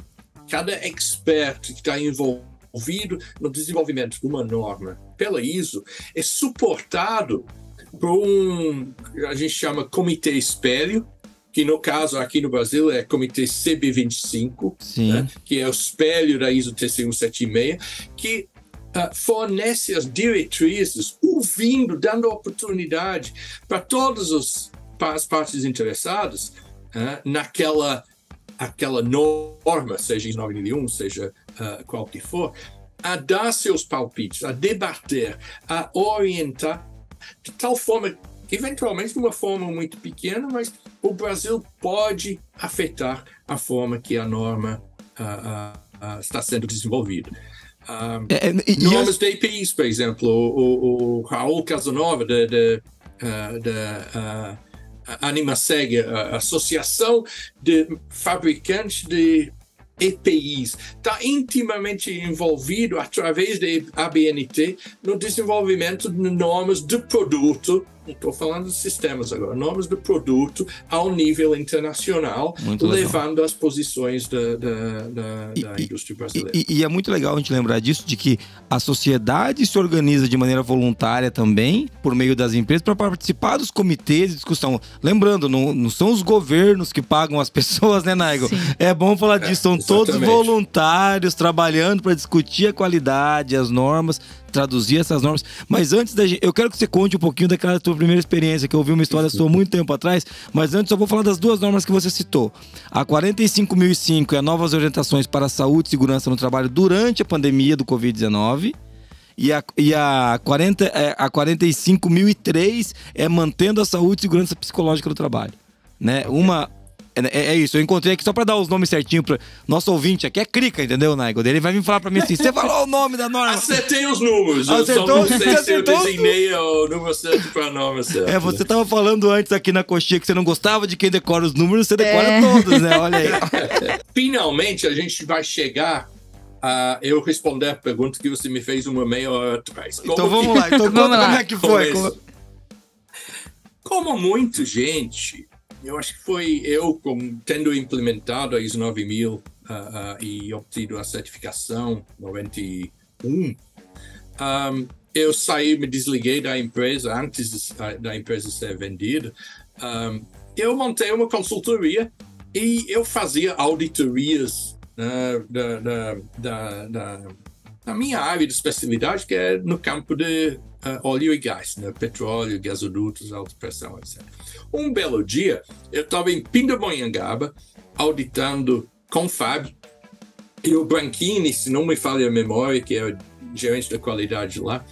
cada expert que está envolvido no desenvolvimento de uma norma pela ISO é suportado por a gente chama comitê espelho, que no caso aqui no Brasil é comitê CB25, né, que é o espelho da ISO TC176, que fornece as diretrizes, ouvindo, dando oportunidade para todas as partes interessadas naquela norma, seja ISO 9001, seja qual que for, a dar seus palpites, a debater, a orientar, de tal forma, eventualmente de uma forma muito pequena, mas o Brasil pode afetar a forma que a norma está sendo desenvolvida. Normas de EPIs, por exemplo, o Raul Casanova da Animaseg, a Associação de Fabricantes de EPIs, está intimamente envolvido através da ABNT no desenvolvimento de normas de produto, não estou falando de sistemas agora, normas de produto ao nível internacional, levando as posições da indústria brasileira. E é muito legal a gente lembrar disso, de que a sociedade se organiza de maneira voluntária também, por meio das empresas, para participar dos comitês de discussão. Lembrando, não são os governos que pagam as pessoas, né, Nigel? É bom falar disso, são todos voluntários trabalhando para discutir a qualidade, as normas, traduzir essas normas. Mas antes eu quero que você conte um pouquinho daquela tua primeira experiência, que eu ouvi uma história sua muito tempo atrás, mas antes eu vou falar das duas normas que você citou. A 45005 é novas orientações para a saúde e segurança no trabalho durante a pandemia do Covid-19. E a 45003 é mantendo a saúde e segurança psicológica do trabalho. Né? É isso, eu encontrei aqui só pra dar os nomes certinho pro nosso ouvinte aqui, é Crica, entendeu, Nigel? Ele vai vir falar pra mim assim, você falou o nome da norma. Acertei os números, eu só não sei se eu designei o número certo pra norma certa. Você tava falando antes aqui na coxinha que você não gostava de quem decora os números, você decora todos, né? Olha aí. Finalmente a gente vai chegar a eu responder a pergunta que você me fez uma meia hora atrás. Então vamos lá, como é que foi? Como muita gente... Eu acho que foi eu, tendo implementado a ISO 9000 e obtido a certificação 91, eu saí, me desliguei da empresa antes da empresa ser vendida. Eu montei uma consultoria e eu fazia auditorias da minha área de especialidade, que é no campo de óleo e gás, né? Petróleo, gasodutos, alta pressão, etc. Um belo dia, eu estava em Pindamonhangaba, auditando Confab, e o Branchini, se não me falha a memória, que é o gerente da qualidade lá,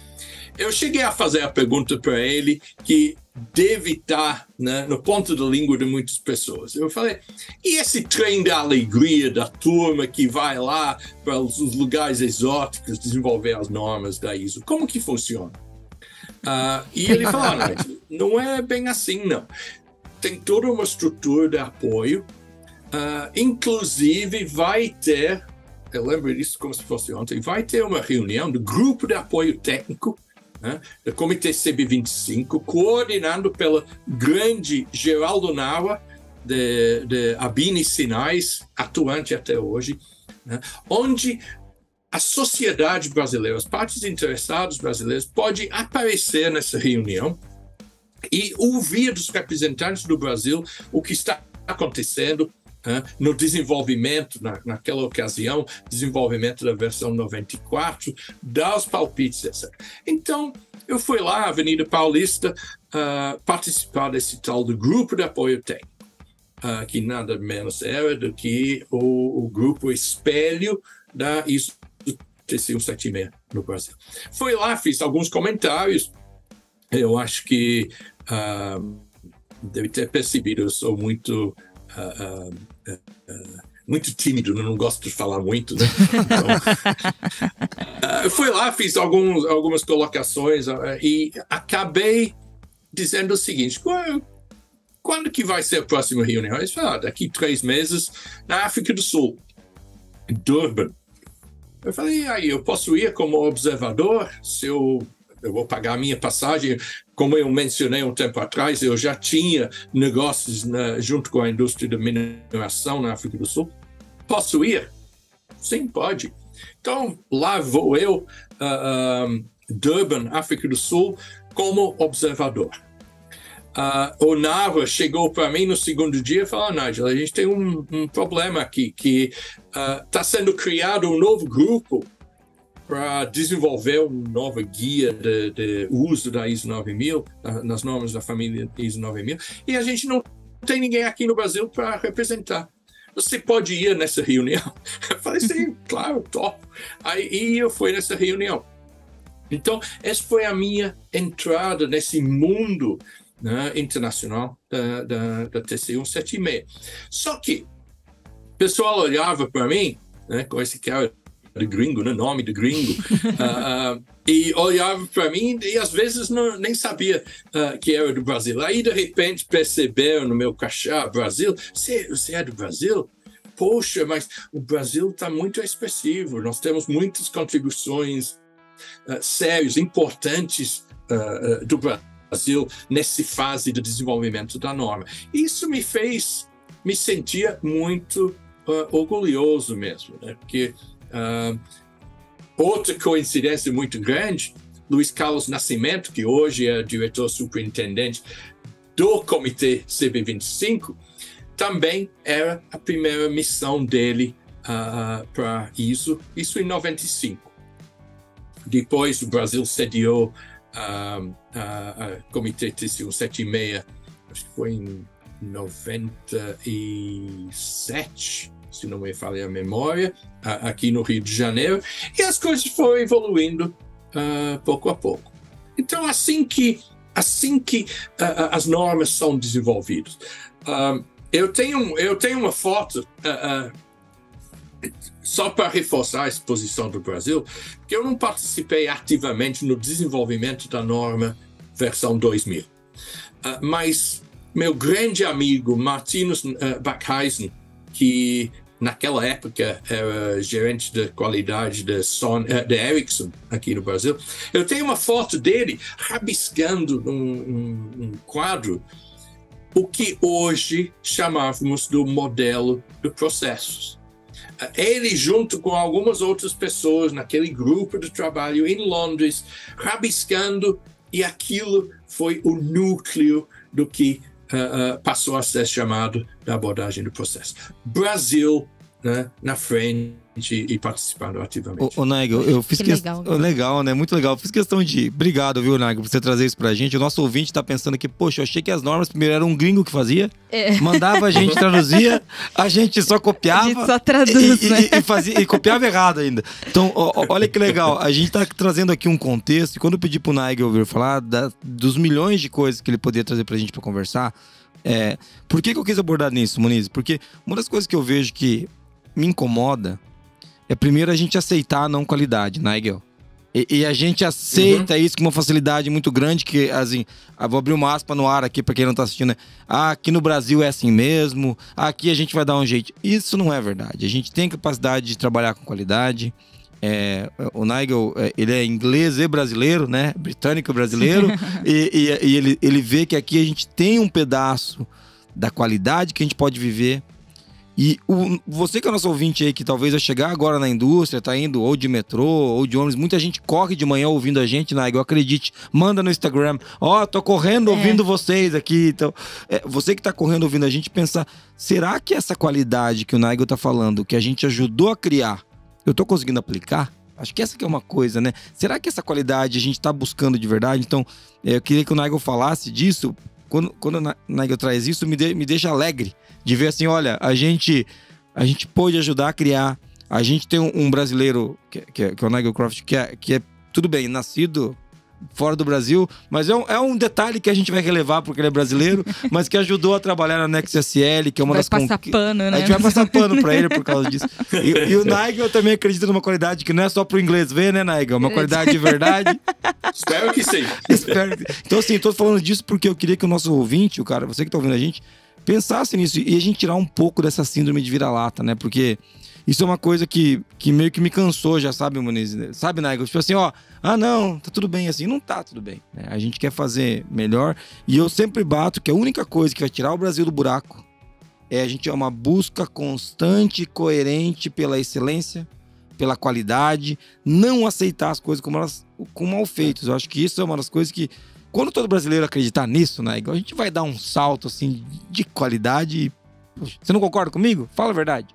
eu cheguei a fazer a pergunta para ele que deve estar, né, no ponto da língua de muitas pessoas. Eu falei, e esse trem da alegria da turma que vai lá para os lugares exóticos desenvolver as normas da ISO, como que funciona? E ele falou, não é bem assim, não. Tem toda uma estrutura de apoio, inclusive vai ter, eu lembro disso como se fosse ontem, vai ter uma reunião do grupo de apoio técnico, né, do Comitê CB25, coordenado pela grande Geraldo Nawa, de Abine Sinais, atuante até hoje, né, onde a sociedade brasileira, as partes interessadas brasileiras, pode aparecer nessa reunião e ouvir dos representantes do Brasil o que está acontecendo no desenvolvimento, naquela ocasião, desenvolvimento da versão 94, dar os palpites, etc. Então, eu fui lá, Avenida Paulista, participar desse tal do grupo de apoio técnico, que nada menos era do que o grupo espelho da ISO TC176 no Brasil. Fui lá, fiz alguns comentários. Eu acho que deve ter percebido, eu sou muito tímido, não gosto de falar muito, né? Então, fui lá, fiz algumas colocações e acabei dizendo o seguinte: quando que vai ser a próxima reunião? Eles falaram, daqui 3 meses, na África do Sul, em Durban. Eu falei, aí eu posso ir como observador, se eu vou pagar a minha passagem. Como eu mencionei um tempo atrás, eu já tinha negócios junto com a indústria de mineração na África do Sul. Posso ir? Sim, pode. Então, lá vou eu, Durban, África do Sul, como observador. O Nava chegou para mim no segundo dia e falou, Nigel, a gente tem um problema aqui, que está sendo criado um novo grupo para desenvolver uma nova guia de uso da ISO 9000, nas normas da família ISO 9000, e a gente não tem ninguém aqui no Brasil para representar. Você pode ir nessa reunião? Eu falei, sim, claro, top. Aí eu fui nessa reunião. Então, essa foi a minha entrada nesse mundo, né, internacional da TC176. Só que o pessoal olhava para mim, né, com esse cara de gringo, né, nome de gringo, e olhava para mim e às vezes nem sabia que era do Brasil. Aí, de repente, perceberam no meu crachá, Brasil, você é do Brasil? Poxa, mas o Brasil está muito expressivo, nós temos muitas contribuições sérias, importantes do Brasil nessa fase de desenvolvimento da norma. Isso me fez me sentir muito orgulhoso mesmo, né? Porque outra coincidência muito grande, Luiz Carlos Nascimento, que hoje é diretor superintendente do Comitê CB25, também era a primeira missão dele para isso em 95. Depois o Brasil sediou a Comitê TC176, acho que foi em 97, se não me falha a memória, aqui no Rio de Janeiro, e as coisas foram evoluindo pouco a pouco. Então, assim que as normas são desenvolvidas, eu tenho uma foto só para reforçar a exposição do Brasil, que eu não participei ativamente no desenvolvimento da norma versão 2000, mas meu grande amigo Martinus Backhuisen, que naquela época era gerente de qualidade de Ericsson aqui no Brasil, eu tenho uma foto dele rabiscando um quadro o que hoje chamávamos do modelo de processos. Ele, junto com algumas outras pessoas naquele grupo de trabalho em Londres, rabiscando, e aquilo foi o núcleo do que passou a ser chamado da abordagem do processo. Brasil, né, na frente e participando ativamente. Ô Nigel, eu fiz questão... Legal, né? Muito legal. Eu fiz questão de... Obrigado, viu, Nigel, por você trazer isso pra gente. O nosso ouvinte tá pensando que, poxa, eu achei que as normas primeiro era um gringo que fazia, mandava, a gente traduzia, a gente só copiava. A gente só traduz, né? E copiava errado ainda. Então, olha que legal. A gente tá trazendo aqui um contexto, e quando eu pedi pro Nigel vir falar dos milhões de coisas que ele poderia trazer pra gente pra conversar, por que eu quis abordar nisso, Muniz? Porque uma das coisas que eu vejo que me incomoda é primeiro a gente aceitar a não qualidade, Nigel. E a gente aceita isso com uma facilidade muito grande, que assim, vou abrir uma aspa no ar aqui para quem não tá assistindo, né? Aqui no Brasil é assim mesmo, aqui a gente vai dar um jeito. Isso não é verdade. A gente tem capacidade de trabalhar com qualidade. O Nigel, ele é inglês e brasileiro, né? Britânico brasileiro. e ele vê que aqui a gente tem um pedaço da qualidade que a gente pode viver E você que é nosso ouvinte aí, que talvez vai chegar agora na indústria, tá indo ou de metrô ou de ônibus, muita gente corre de manhã ouvindo a gente, Nigel, acredite, manda no Instagram, tô correndo ouvindo vocês aqui. Então, você que tá correndo ouvindo a gente, pensar, será que essa qualidade que o Nigel tá falando, que a gente ajudou a criar, eu tô conseguindo aplicar? Acho que essa que é uma coisa, né? Será que essa qualidade a gente tá buscando de verdade? Então, eu queria que o Nigel falasse disso. Quando o Nigel traz isso, me deixa alegre de ver assim, olha, a gente pôde ajudar a criar. A gente tem um brasileiro, que é o Nigel Croft, que é, tudo bem, nascido fora do Brasil, mas é um detalhe que a gente vai relevar porque ele é brasileiro, mas que ajudou a trabalhar na Next SL, que é uma das... Vai passar pano, né? A gente vai passar pano pra ele por causa disso. E o Nigel também acredita numa qualidade que não é só pro inglês ver, né, Nigel? Uma qualidade de verdade. Espero que sim. Então, assim, tô falando disso porque eu queria que o nosso ouvinte, você que tá ouvindo a gente, pensasse nisso e a gente tirar um pouco dessa síndrome de vira-lata, né? Porque isso é uma coisa que meio que me cansou já, sabe, Muniz? Sabe, Nigel? Tipo assim, não, tá tudo bem assim. Não tá tudo bem, né? A gente quer fazer melhor. E eu sempre bato que a única coisa que vai tirar o Brasil do buraco é a gente uma busca constante e coerente pela excelência, pela qualidade, não aceitar as coisas como mal feitas. Eu acho que isso é uma das coisas que, quando todo brasileiro acreditar nisso, Nigel, a gente vai dar um salto assim de qualidade. Poxa, você não concorda comigo? Fala a verdade.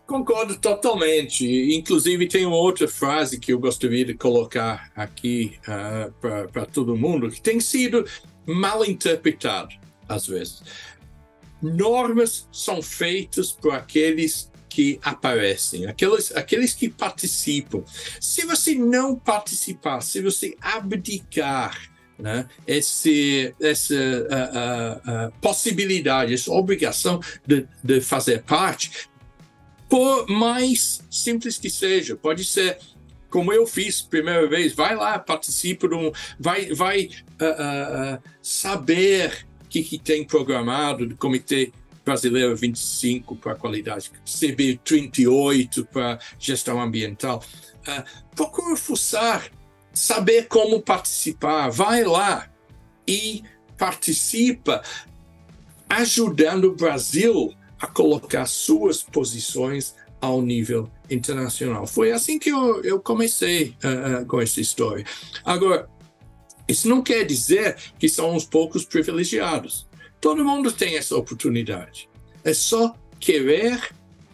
Concordo totalmente. Inclusive, tem uma outra frase que eu gostaria de colocar aqui para todo mundo, que tem sido mal interpretado às vezes. Normas são feitas por aqueles que aparecem, aqueles que participam. Se você não participar, se você abdicar, né, essa possibilidade, essa obrigação de fazer parte, por mais simples que seja, pode ser como eu fiz primeira vez, vai lá, participa vai saber o que tem programado do Comitê Brasileiro 25 para a qualidade, CB 38 para gestão ambiental. Procura fuçar, saber como participar, vai lá e participa, ajudando o Brasil a colocar suas posições ao nível internacional. Foi assim que eu comecei com essa história. Agora, isso não quer dizer que são uns poucos privilegiados. Todo mundo tem essa oportunidade. É só querer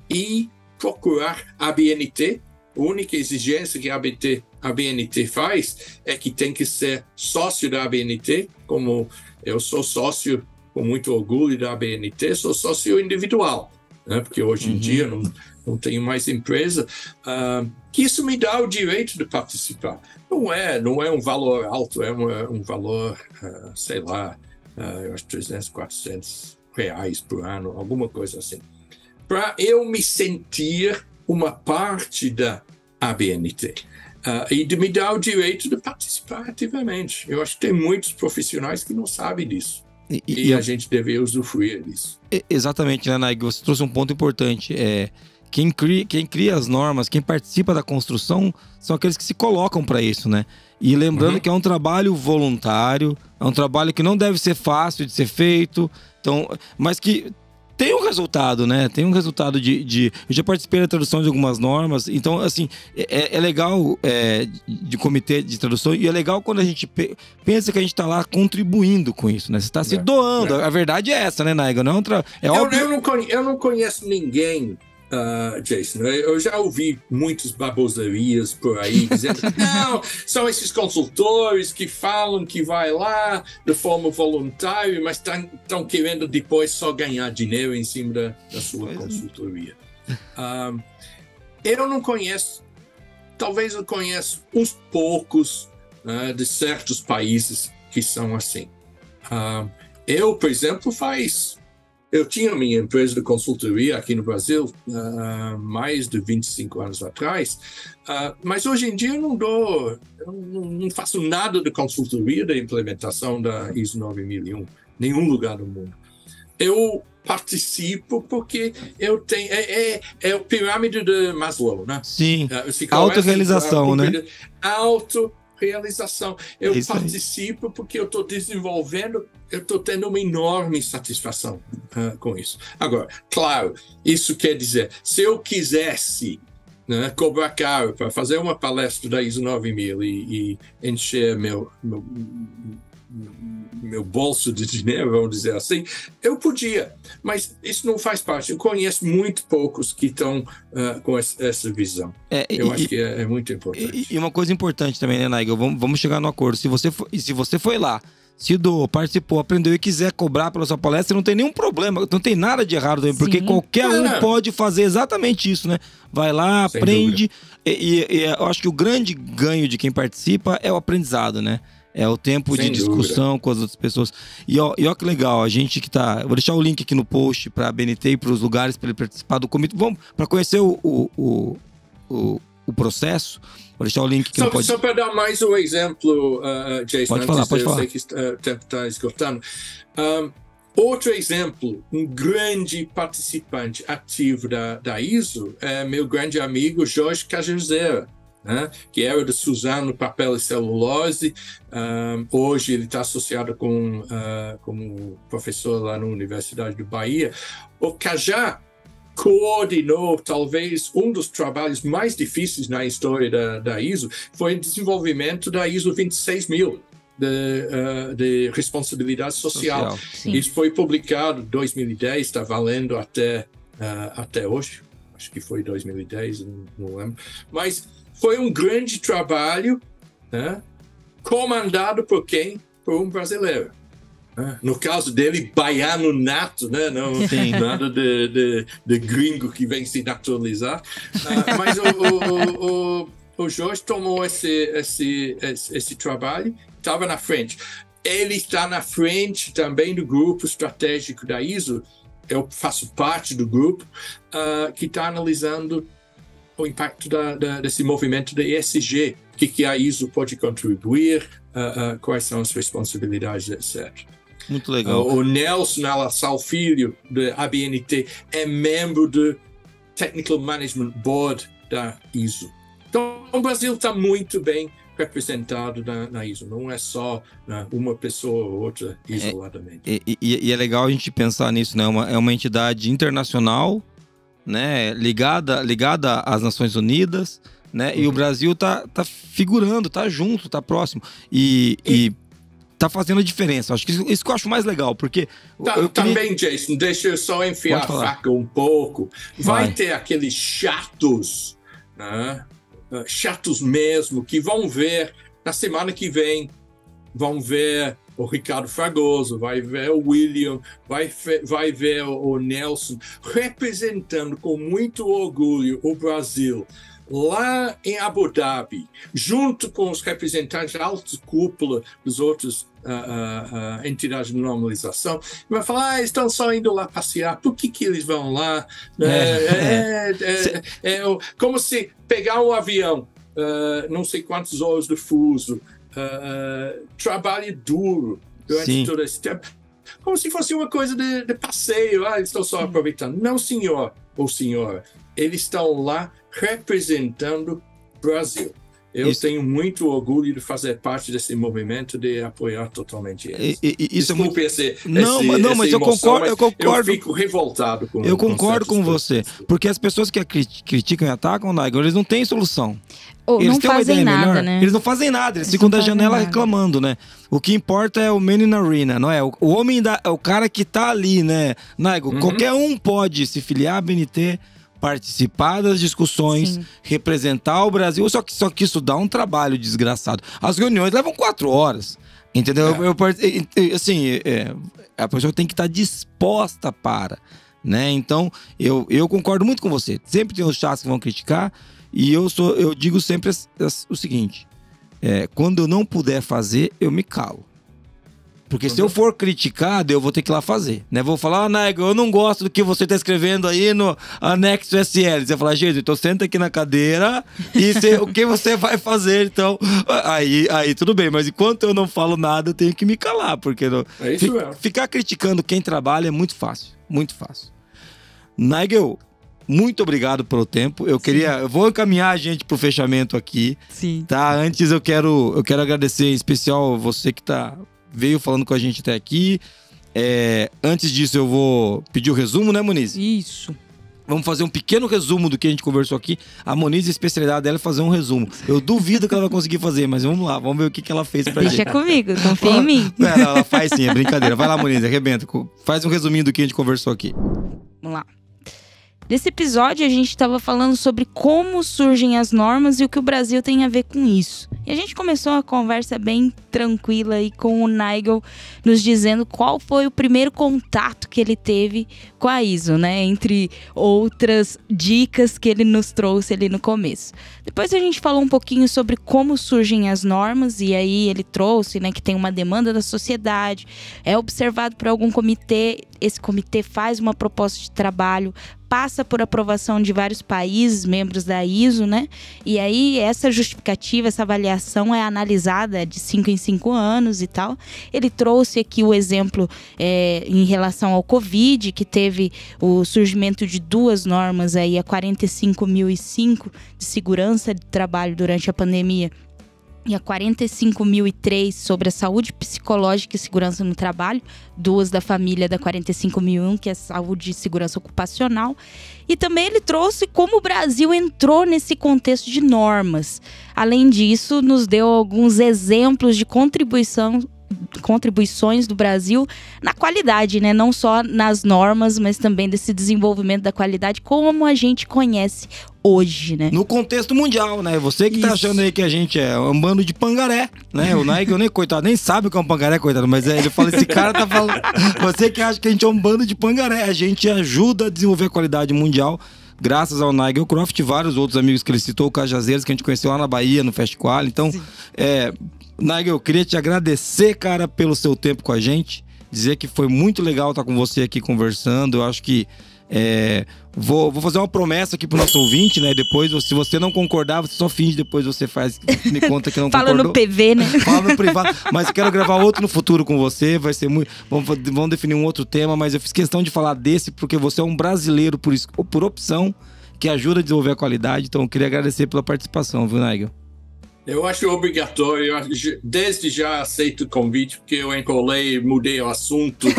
e procurar a ABNT. A única exigência que a ABNT faz é que tem que ser sócio da ABNT, como eu sou sócio com muito orgulho da ABNT, sou sócio individual, né? Porque hoje em dia não tenho mais empresa, que isso me dá o direito de participar. Não é um valor alto, é um valor, sei lá, eu acho 300, 400 reais por ano, alguma coisa assim. Para eu me sentir uma parte da ABNT. E de me dar o direito de participar ativamente. Eu acho que tem muitos profissionais que não sabem disso. E a gente deve usufruir disso. Exatamente, né, Nigel? Você trouxe um ponto importante. Quem cria as normas, quem participa da construção, são aqueles que se colocam para isso, né? E lembrando que é um trabalho voluntário, é um trabalho que não deve ser fácil de ser feito, então, mas que tem um resultado, né? Tem um resultado eu já participei da tradução de algumas normas, então, assim, é legal de comitê de tradução, e é legal quando a gente pensa que a gente está lá contribuindo com isso, né? Você está se doando. A verdade é essa, né, Nigel? Não eu não conheço ninguém, Jason. Eu já ouvi muitas babosarias por aí, dizendo que não, são esses consultores que falam que vai lá de forma voluntária, mas estão querendo depois só ganhar dinheiro em cima da sua consultoria. Eu não conheço, talvez eu conheça uns poucos de certos países que são assim. Eu, por exemplo, eu tinha minha empresa de consultoria aqui no Brasil mais de 25 anos atrás, mas hoje em dia eu não faço nada de consultoria da implementação da ISO 9001, nenhum lugar do mundo. Eu participo porque eu tenho... É o pirâmide de Maslow, né? Sim, autorrealização, né? realização. Eu participo porque eu estou desenvolvendo, eu estou tendo uma enorme satisfação com isso. Agora, claro, isso quer dizer, se eu quisesse, né, cobrar caro para fazer uma palestra da ISO 9000 e encher meu bolso de dinheiro, vamos dizer assim, eu podia, mas isso não faz parte. Eu conheço muito poucos que estão com essa visão. Eu acho que é muito importante. E uma coisa importante também, né, Nigel? Vamos chegar no acordo. Se você foi lá, se participou, aprendeu e quiser cobrar pela sua palestra, não tem nenhum problema, não tem nada de errado também, porque qualquer um pode fazer exatamente isso, né? Vai lá, sem aprende, e eu acho que o grande ganho de quem participa é o aprendizado, né? É o tempo de discussão com as outras pessoas. E ó que legal, a gente que tá... Vou deixar o link aqui no post para a BNT e para os lugares para ele participar do comitê. Vamos, para conhecer o processo. Vou deixar o link aqui no post. Só para dar mais um exemplo, Jason, pode falar. Eu sei que o tempo está esgotando. Outro exemplo, um grande participante ativo da ISO é meu grande amigo Jorge Cajazera, né, que era da Suzano Papel e Celulose. Hoje ele está associado como professor lá na Universidade do Bahia. O Cajá coordenou talvez um dos trabalhos mais difíceis na história da ISO, foi o desenvolvimento da ISO 26000, de responsabilidade social. Isso foi publicado em 2010, está valendo até hoje. Acho que foi 2010, não lembro. Mas foi um grande trabalho, né, comandado por quem? Por um brasileiro. No caso dele, baiano nato, né? Não, nada de gringo que vem se naturalizar. Mas o Jorge tomou esse trabalho, estava na frente. Ele está na frente também do grupo estratégico da ISO. Eu faço parte do grupo que está analisando o impacto desse movimento da ESG, o que a ISO pode contribuir, quais são as responsabilidades, etc. Muito legal. O Nelson Alassal Filho, da ABNT, é membro do Technical Management Board da ISO. Então, o Brasil está muito bem representado na ISO, não é só uma pessoa ou outra isoladamente. E é legal a gente pensar nisso, né? É uma entidade internacional, né? ligada às Nações Unidas, né? E o Brasil tá figurando, tá junto, tá próximo. E tá fazendo a diferença. Acho que isso que eu acho mais legal, porque... Também, Jason, deixa eu só enfiar a faca um pouco. Vai ter aqueles chatos, né? Chatos mesmo, que vão ver na semana que vem, vão ver o Ricardo Fragoso, vai ver o William, vai ver o Nelson, representando com muito orgulho o Brasil lá em Abu Dhabi, junto com os representantes da alta cúpula dos outros entidades de normalização, vai falar, estão só indo lá passear, por que eles vão lá? Como se pegar um avião, não sei quantas horas de fuso, trabalho duro durante todo esse tempo, como se fosse uma coisa de passeio, eles estão só aproveitando. Não, senhor ou senhora, eles estão lá representando o Brasil. Eu tenho muito orgulho de fazer parte desse movimento, de apoiar totalmente eles. Desculpe mas eu concordo. Eu fico revoltado com eu concordo com você, porque as pessoas que criticam e atacam, Nigel, eles não têm solução. Eles não fazem nada, né? Eles não fazem nada, eles ficam da janela reclamando, né? O que importa é o man in arena, não é? O homem, o cara que tá ali, né? Nigel, qualquer um pode se filiar à BNT, participar das discussões, representar o Brasil, só que isso dá um trabalho desgraçado. As reuniões levam 4 horas, entendeu? A pessoa tem que estar disposta para, né? Então, eu concordo muito com você. Sempre tem os chatos que vão criticar, e eu digo sempre o seguinte, quando eu não puder fazer, eu me calo. Porque se eu for criticado, eu vou ter que ir lá fazer, né? Vou falar, Nigel, eu não gosto do que você está escrevendo aí no anexo SL. Você vai falar, Jesus, então senta aqui na cadeira e o que você vai fazer, então... Aí tudo bem, mas enquanto eu não falo nada, eu tenho que me calar, porque isso mesmo. Ficar criticando quem trabalha é muito fácil, muito fácil. Nigel, muito obrigado pelo tempo. Eu vou encaminhar a gente pro fechamento aqui. Sim. Tá? Antes eu quero agradecer em especial você que veio falando com a gente até aqui. Antes disso eu vou pedir o resumo, né, Moniz? Isso. Vamos fazer um pequeno resumo do que a gente conversou aqui. A Moniz, a especialidade dela é fazer um resumo. Eu duvido que ela vai conseguir fazer, mas vamos lá, vamos ver o que ela fez pra gente. Deixa comigo, confia em mim. Não, ela faz sim, é brincadeira. Vai lá, Moniz, arrebenta. Faz um resuminho do que a gente conversou aqui. Vamos lá. Nesse episódio, a gente estava falando sobre como surgem as normas e o que o Brasil tem a ver com isso. E a gente começou uma conversa bem tranquila aí com o Nigel nos dizendo qual foi o primeiro contato que ele teve com a ISO, né? Entre outras dicas que ele nos trouxe ali no começo. Depois a gente falou um pouquinho sobre como surgem as normas e aí ele trouxe, né, que tem uma demanda da sociedade, é observado por algum comitê, esse comitê faz uma proposta de trabalho, passa por aprovação de vários países, membros da ISO, né? E aí essa justificativa, essa avaliação é analisada de 5 em 5 anos e tal. Ele trouxe aqui o exemplo em relação ao Covid, que teve o surgimento de 2 normas aí, a 45.005 de segurança de trabalho durante a pandemia e a 45.003 sobre a saúde psicológica e segurança no trabalho, 2 da família da 45.001, que é saúde e segurança ocupacional. E também ele trouxe como o Brasil entrou nesse contexto de normas. Além disso, nos deu alguns exemplos de contribuições do Brasil na qualidade, né? Não só nas normas, mas também desse desenvolvimento da qualidade como a gente conhece hoje, né? No contexto mundial, né? Você que tá achando aí que a gente é um bando de pangaré, né? O Nigel nem, coitado, nem sabe o que é um pangaré, coitado, mas ele fala, esse cara tá falando... Você que acha que a gente é um bando de pangaré, a gente ajuda a desenvolver a qualidade mundial, graças ao Nigel Croft e vários outros amigos que ele citou, o Cajazeiros, que a gente conheceu lá na Bahia, no Fast Quali. Então, Nigel, eu queria te agradecer, cara, pelo seu tempo com a gente. Dizer que foi muito legal estar com você aqui conversando. Eu acho que vou fazer uma promessa aqui pro nosso ouvinte, né? Depois, se você não concordar, você só finge, depois você me conta que não Fala concordou. Fala no PV, né? Fala no privado. Mas eu quero gravar outro no futuro com você. Vai ser muito... Vamos definir um outro tema, mas eu fiz questão de falar desse porque você é um brasileiro por opção que ajuda a desenvolver a qualidade. Então eu queria agradecer pela participação, viu, Nigel? Eu acho obrigatório, desde já aceito o convite, porque eu enrolei, mudei o assunto e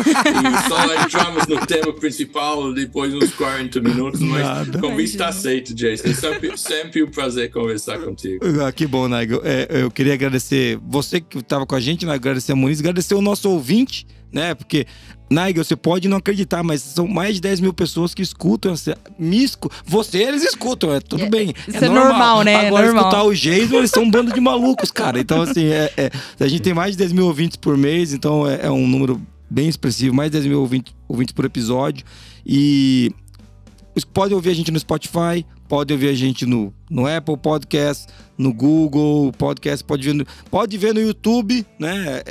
só entramos no tema principal depois uns 40 minutos, mas o convite está aceito, Jason. Sempre um prazer conversar contigo. Que bom, Nigel. Eu queria agradecer você que estava com a gente, Nigel, agradecer a Moniz, agradecer o nosso ouvinte, né? Porque, Nigel, você pode não acreditar, mas são mais de 10 mil pessoas que escutam. Eles escutam, tudo bem. Isso é normal, né? Agora, normal. Escutar o Jason, eles são um bando de malucos, cara. Então, assim, a gente tem mais de 10 mil ouvintes por mês, então é um número bem expressivo, mais de 10 mil ouvintes por episódio. E pode ouvir a gente no Spotify, pode ouvir a gente no Apple Podcast, no Google Podcast, pode ver no YouTube, né?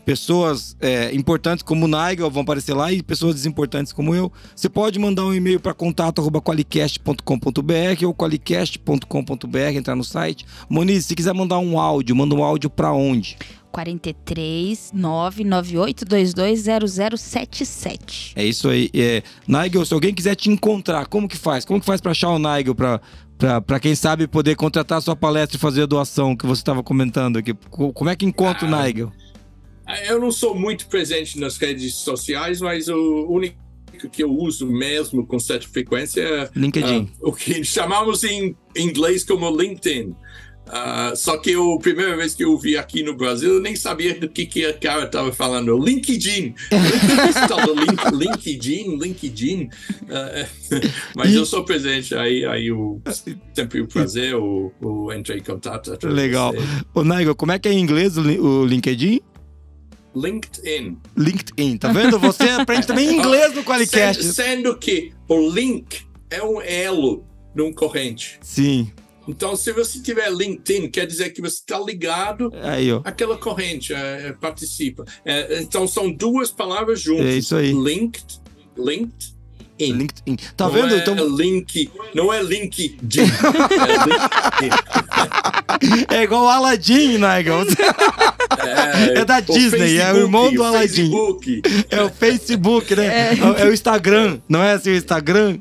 Pessoas importantes como o Nigel vão aparecer lá e pessoas desimportantes como eu. Você pode mandar um e-mail para contato@qualicast.com.br ou qualicast.com.br, entrar no site. Moniz, se quiser mandar um áudio, manda um áudio para onde? 43 998 22 0077. É isso aí. Nigel, se alguém quiser te encontrar, como que faz? Como que faz para achar o Nigel para quem sabe poder contratar a sua palestra e fazer a doação que você estava comentando aqui? Como é que encontra o Nigel? Eu não sou muito presente nas redes sociais, mas o único que eu uso mesmo com certa frequência é LinkedIn. O que chamamos em inglês como LinkedIn. Só que a primeira vez que eu vi aqui no Brasil, eu nem sabia do que a cara estava falando. LinkedIn. LinkedIn. Mas eu sou presente, aí eu sempre o prazer, eu entrei em contato. Legal. Ô, Nigel, como é que é em inglês o LinkedIn? LinkedIn, tá vendo? Você aprende também inglês no Qualicast. Sendo que o link é um elo num corrente. Sim. Então, se você tiver LinkedIn, quer dizer que você está ligado àquela corrente, participa. Então, são 2 palavras juntas. É isso aí. LinkedIn. Tá não vendo? Não é LinkedIn. É igual o Aladdin, Nigel. É da Disney, é o irmão do Aladdin. É o Facebook, né? É o Instagram, não é assim o Instagram?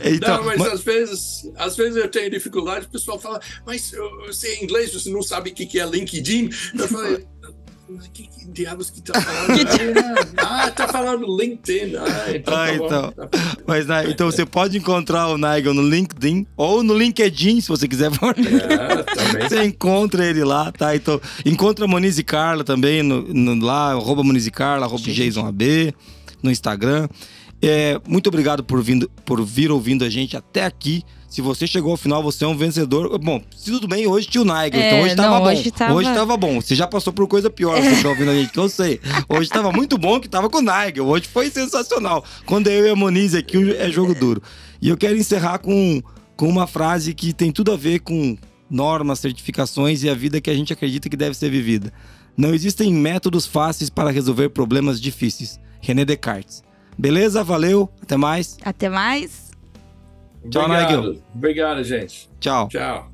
Então, não, mas às vezes eu tenho dificuldade, o pessoal fala, mas você é inglês, você não sabe o que é LinkedIn? Eu falei, que diabos que tá falando? Tá falando LinkedIn. Então você pode encontrar o Nigel no LinkedIn ou no LinkedIn, se você quiser. Também. Você encontra ele lá, tá? Então, encontra a Moniz e Carla também lá, @Moniz e Carla, @JasonAB no Instagram. Muito obrigado por vir ouvindo a gente até aqui. Se você chegou ao final, você é um vencedor. Bom, se tudo bem, hoje tinha o Nigel, então hoje tava bom. Hoje tava bom. Você já passou por coisa pior, você tá ouvindo a gente, que eu sei. Hoje tava muito bom que tava com o Nigel. Hoje foi sensacional. Quando eu e a Moniz aqui, é jogo duro. E eu quero encerrar com uma frase que tem tudo a ver com normas, certificações e a vida que a gente acredita que deve ser vivida. Não existem métodos fáceis para resolver problemas difíceis. René Descartes. Beleza? Valeu. Até mais. Até mais. Tchau, Nigel. Obrigado, gente. Tchau. Tchau.